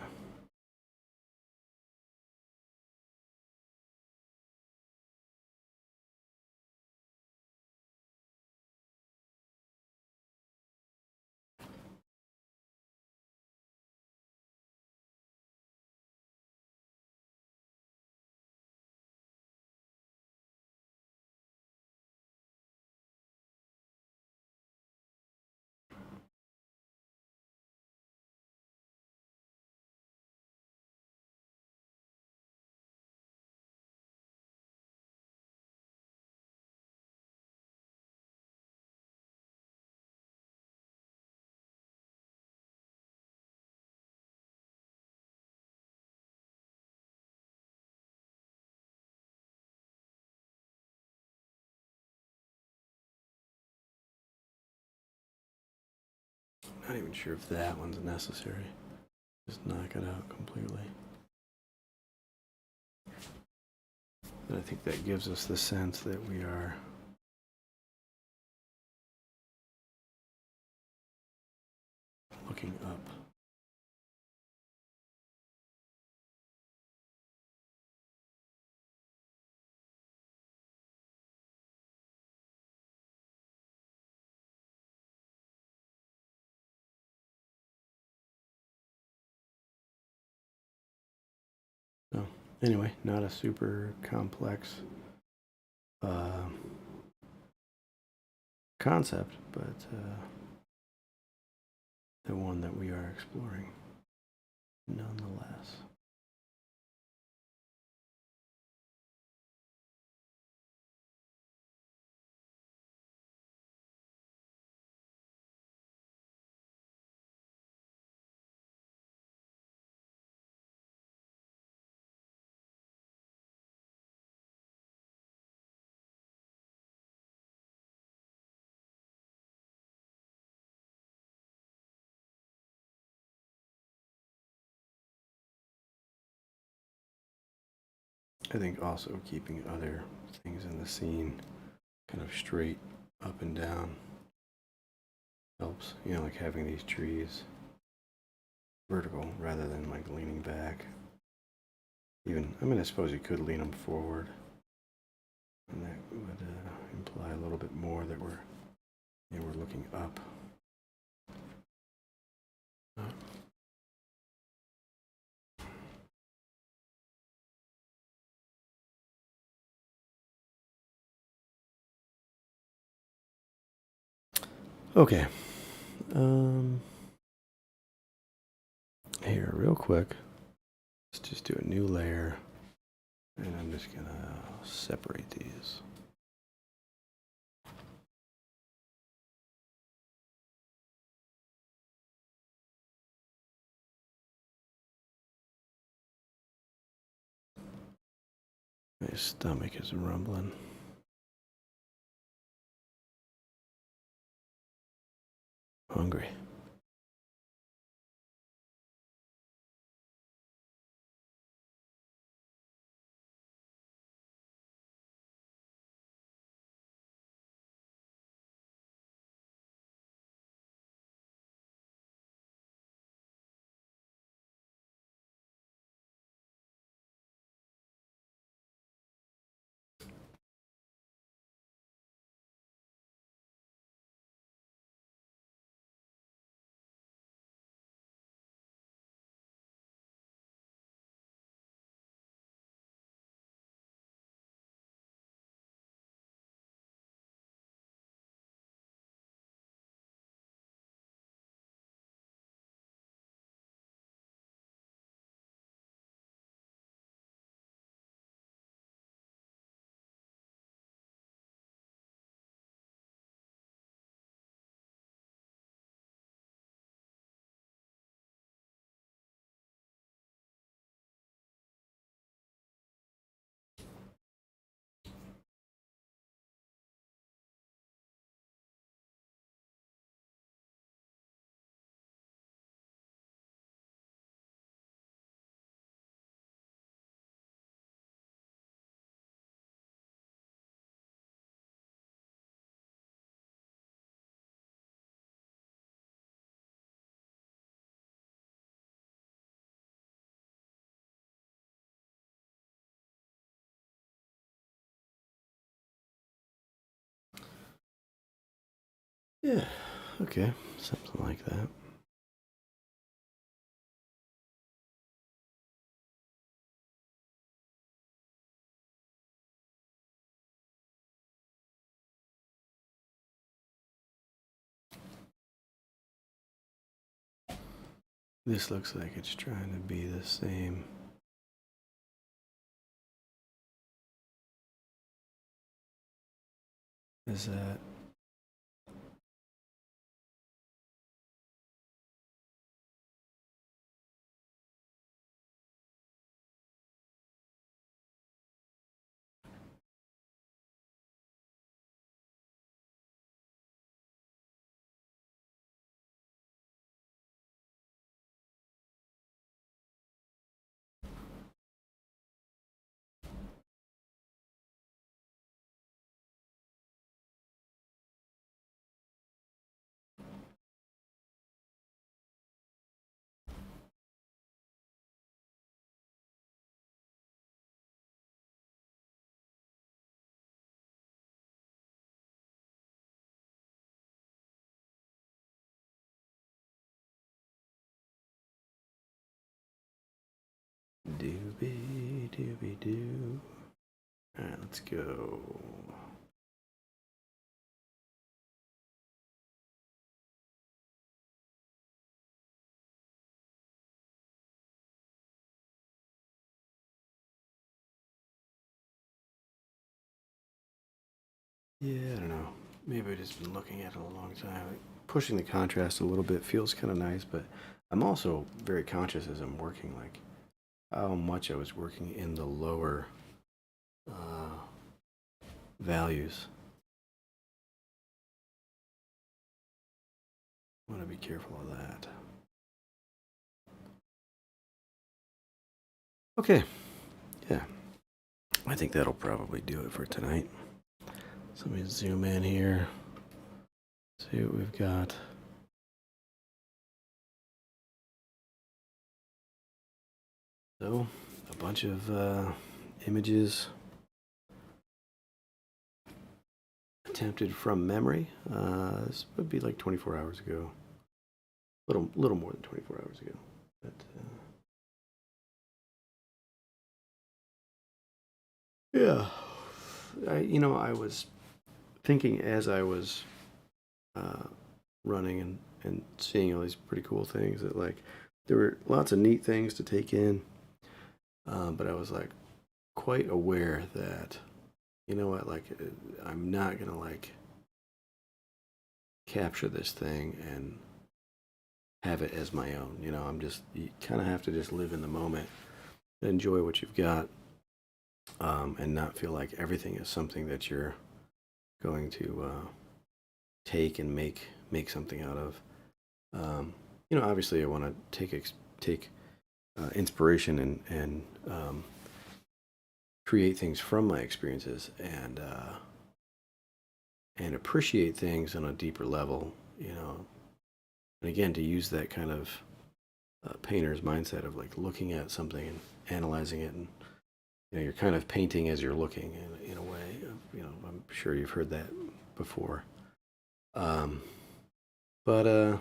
Not even sure if that one's necessary. Just knock it out completely. And I think that gives us the sense that we are looking up. So anyway, not a super complex concept, but the one that we are exploring nonetheless. I think also keeping other things in the scene kind of straight up and down helps. You know, like having these trees vertical rather than like leaning back. Even, I mean, I suppose you could lean them forward, and that would imply a little bit more that we're looking up. Okay. Here, real quick, let's just do a new layer, and I'm just gonna separate these. My stomach is rumbling. Hungry. Yeah, okay, something like that. This looks like it's trying to be the same. As that. Doobie doobie doo. Alright, let's go. Yeah, I don't know. Maybe I've just been looking at it a long time. Like, pushing the contrast a little bit feels kind of nice, but I'm also very conscious as I'm working, like how much I was working in the lower uh, values. I want to be careful of that. Okay, yeah, I think that'll probably do it for tonight. So let me zoom in here, see what we've got. So, a bunch of images attempted from memory. This would be like 24 hours ago. Little more than 24 hours ago. But yeah, I was thinking as I was uh, running and seeing all these pretty cool things that like there were lots of neat things to take in, but I was like quite aware that you know what, like I'm not gonna like capture this thing and have it as my own. I'm just you kind of have to just live in the moment, enjoy what you've got, and not feel like everything is something that you're going to take and make something out of. Obviously, I want to take inspiration and create things from my experiences and appreciate things on a deeper level. And again, to use that kind of painter's mindset of like looking at something and analyzing it, and you're kind of painting as you're looking in a way. I'm sure you've heard that before. Um, but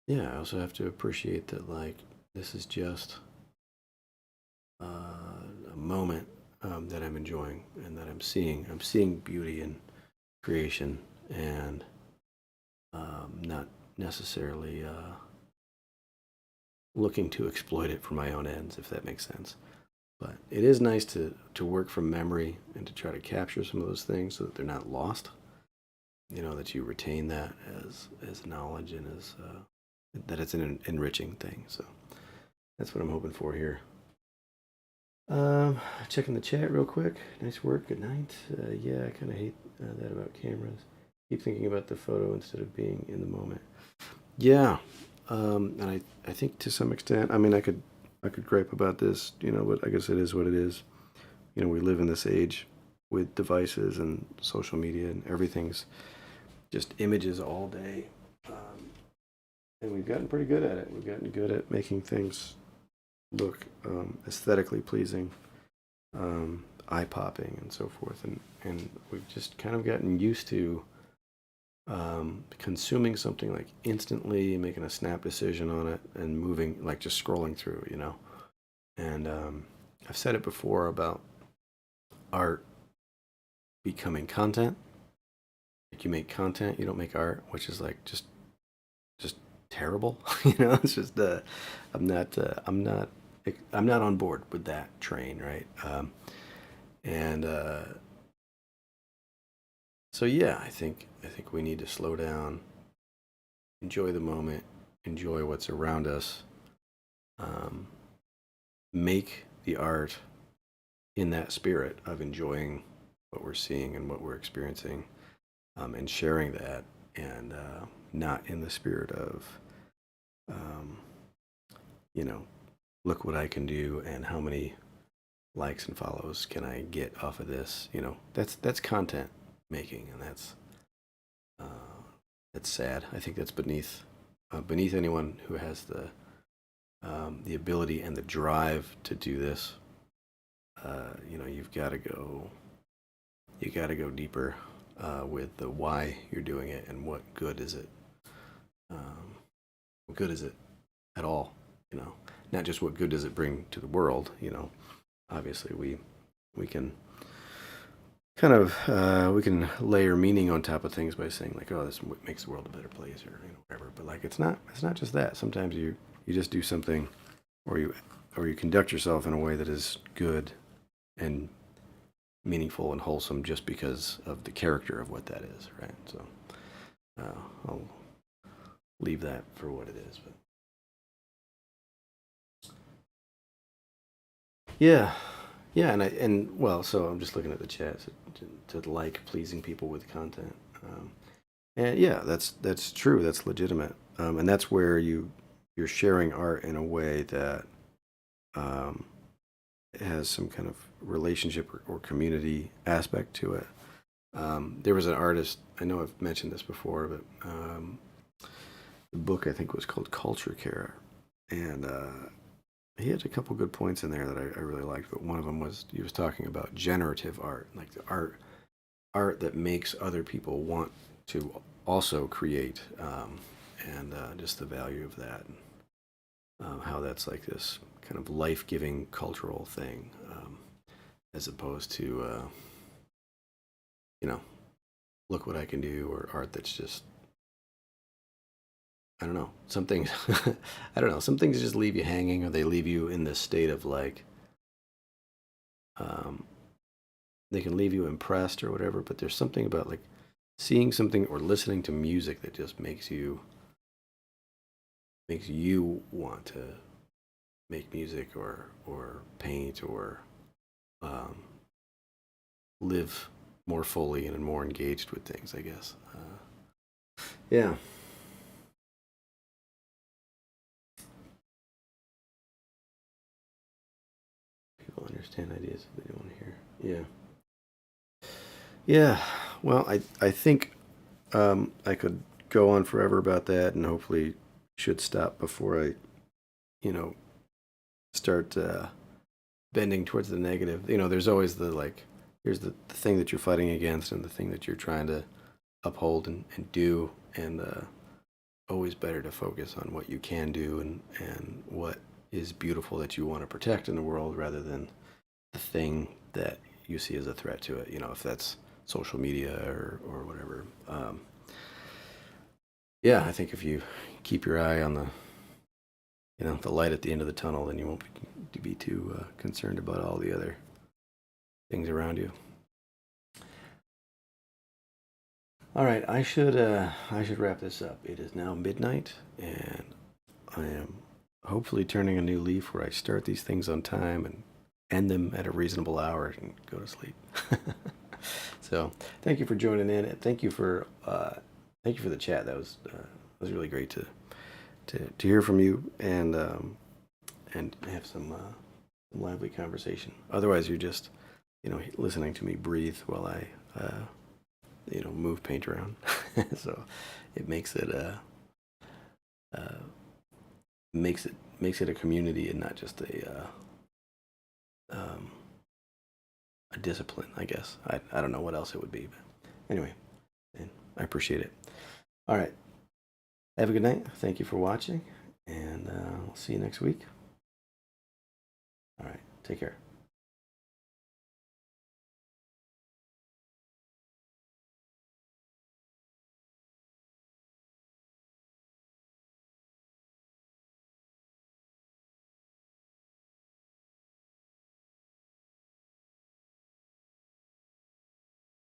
yeah, I also have to appreciate that like this is just a moment that I'm enjoying and that I'm seeing. I'm seeing beauty in creation and not necessarily looking to exploit it for my own ends, if that makes sense. But it is nice to work from memory and to try to capture some of those things so that they're not lost. That you retain that as knowledge and as that it's an enriching thing. So that's what I'm hoping for here. Checking the chat real quick. Nice work. Good night. Yeah, I kind of hate that about cameras. Keep thinking about the photo instead of being in the moment. Yeah, and I think to some extent, I mean, I could gripe about this, but I guess it is what it is. We live in this age with devices and social media, and everything's just images all day. And we've gotten pretty good at it. We've gotten good at making things look aesthetically pleasing, eye popping, and so forth. And we've just kind of gotten used to consuming something like instantly, making a snap decision on it, and moving, like just scrolling through. And I've said it before about art becoming content. Like you make content, you don't make art, which is like just terrible. It's just I'm not on board with that train, right? And So yeah, I think we need to slow down, enjoy the moment, enjoy what's around us, um, make the art in that spirit of enjoying what we're seeing and what we're experiencing, and sharing that, and not in the spirit of, um, you know, look what I can do and how many likes and follows can I get off of this. That's content making, and uh, that's sad. I think that's beneath anyone who has the ability and the drive to do this. You got to go deeper with the why you're doing it and what good is it. What good is it at all? you know, not just what good does it bring to the world, you know. Obviously, we can kind of we can layer meaning on top of things by saying like, oh, this makes the world a better place, or whatever. But like, it's not just that. Sometimes you just do something, or you conduct yourself in a way that is good and meaningful and wholesome just because of the character of what that is, right? So I'll leave that for what it is. But yeah, yeah, and well, so I'm just looking at the chat to like pleasing people with content, and yeah, that's true. That's legitimate, and that's where you're sharing art in a way that um, has some kind of relationship or community aspect to it. There was an artist, I know I've mentioned this before, but the book I think was called Culture Care, and he had a couple good points in there that I really liked. But one of them was he was talking about generative art, like the art that makes other people want to also create, and just the value of that, and how that's like this kind of life-giving cultural thing, as opposed to you know, look what I can do, or art that's just, I don't know, some things I don't know, some things just leave you hanging, or they leave you in this state of like um, they can leave you impressed or whatever. But there's something about like seeing something or listening to music that just makes you want to make music, or paint, or um, live more fully and more engaged with things, I guess. Yeah. People understand ideas if they don't hear. Yeah. Yeah. Well, I think I could go on forever about that, and hopefully should stop before I, you know, start bending towards the negative. There's always the like, here's the thing that you're fighting against, and the thing that you're trying to uphold and do, and always better to focus on what you can do, and what is beautiful that you want to protect in the world, rather than the thing that you see as a threat to it. If that's social media or whatever. Yeah, I think if you keep your eye on the light at the end of the tunnel, then you won't be too concerned about all the other things around you. All right, I should wrap this up. It is now midnight, and I am hopefully turning a new leaf where I start these things on time and end them at a reasonable hour and go to sleep. So, thank you for joining in, and thank you for the chat. That was really great to hear from you, and have some lively conversation. Otherwise, you're just listening to me breathe while I move paint around. So it uh, makes it a community, and not just a discipline, I guess. I don't know what else it would be, but anyway, and I appreciate it. All right, have a good night. Thank you for watching, and I'll see you next week. All right, take care.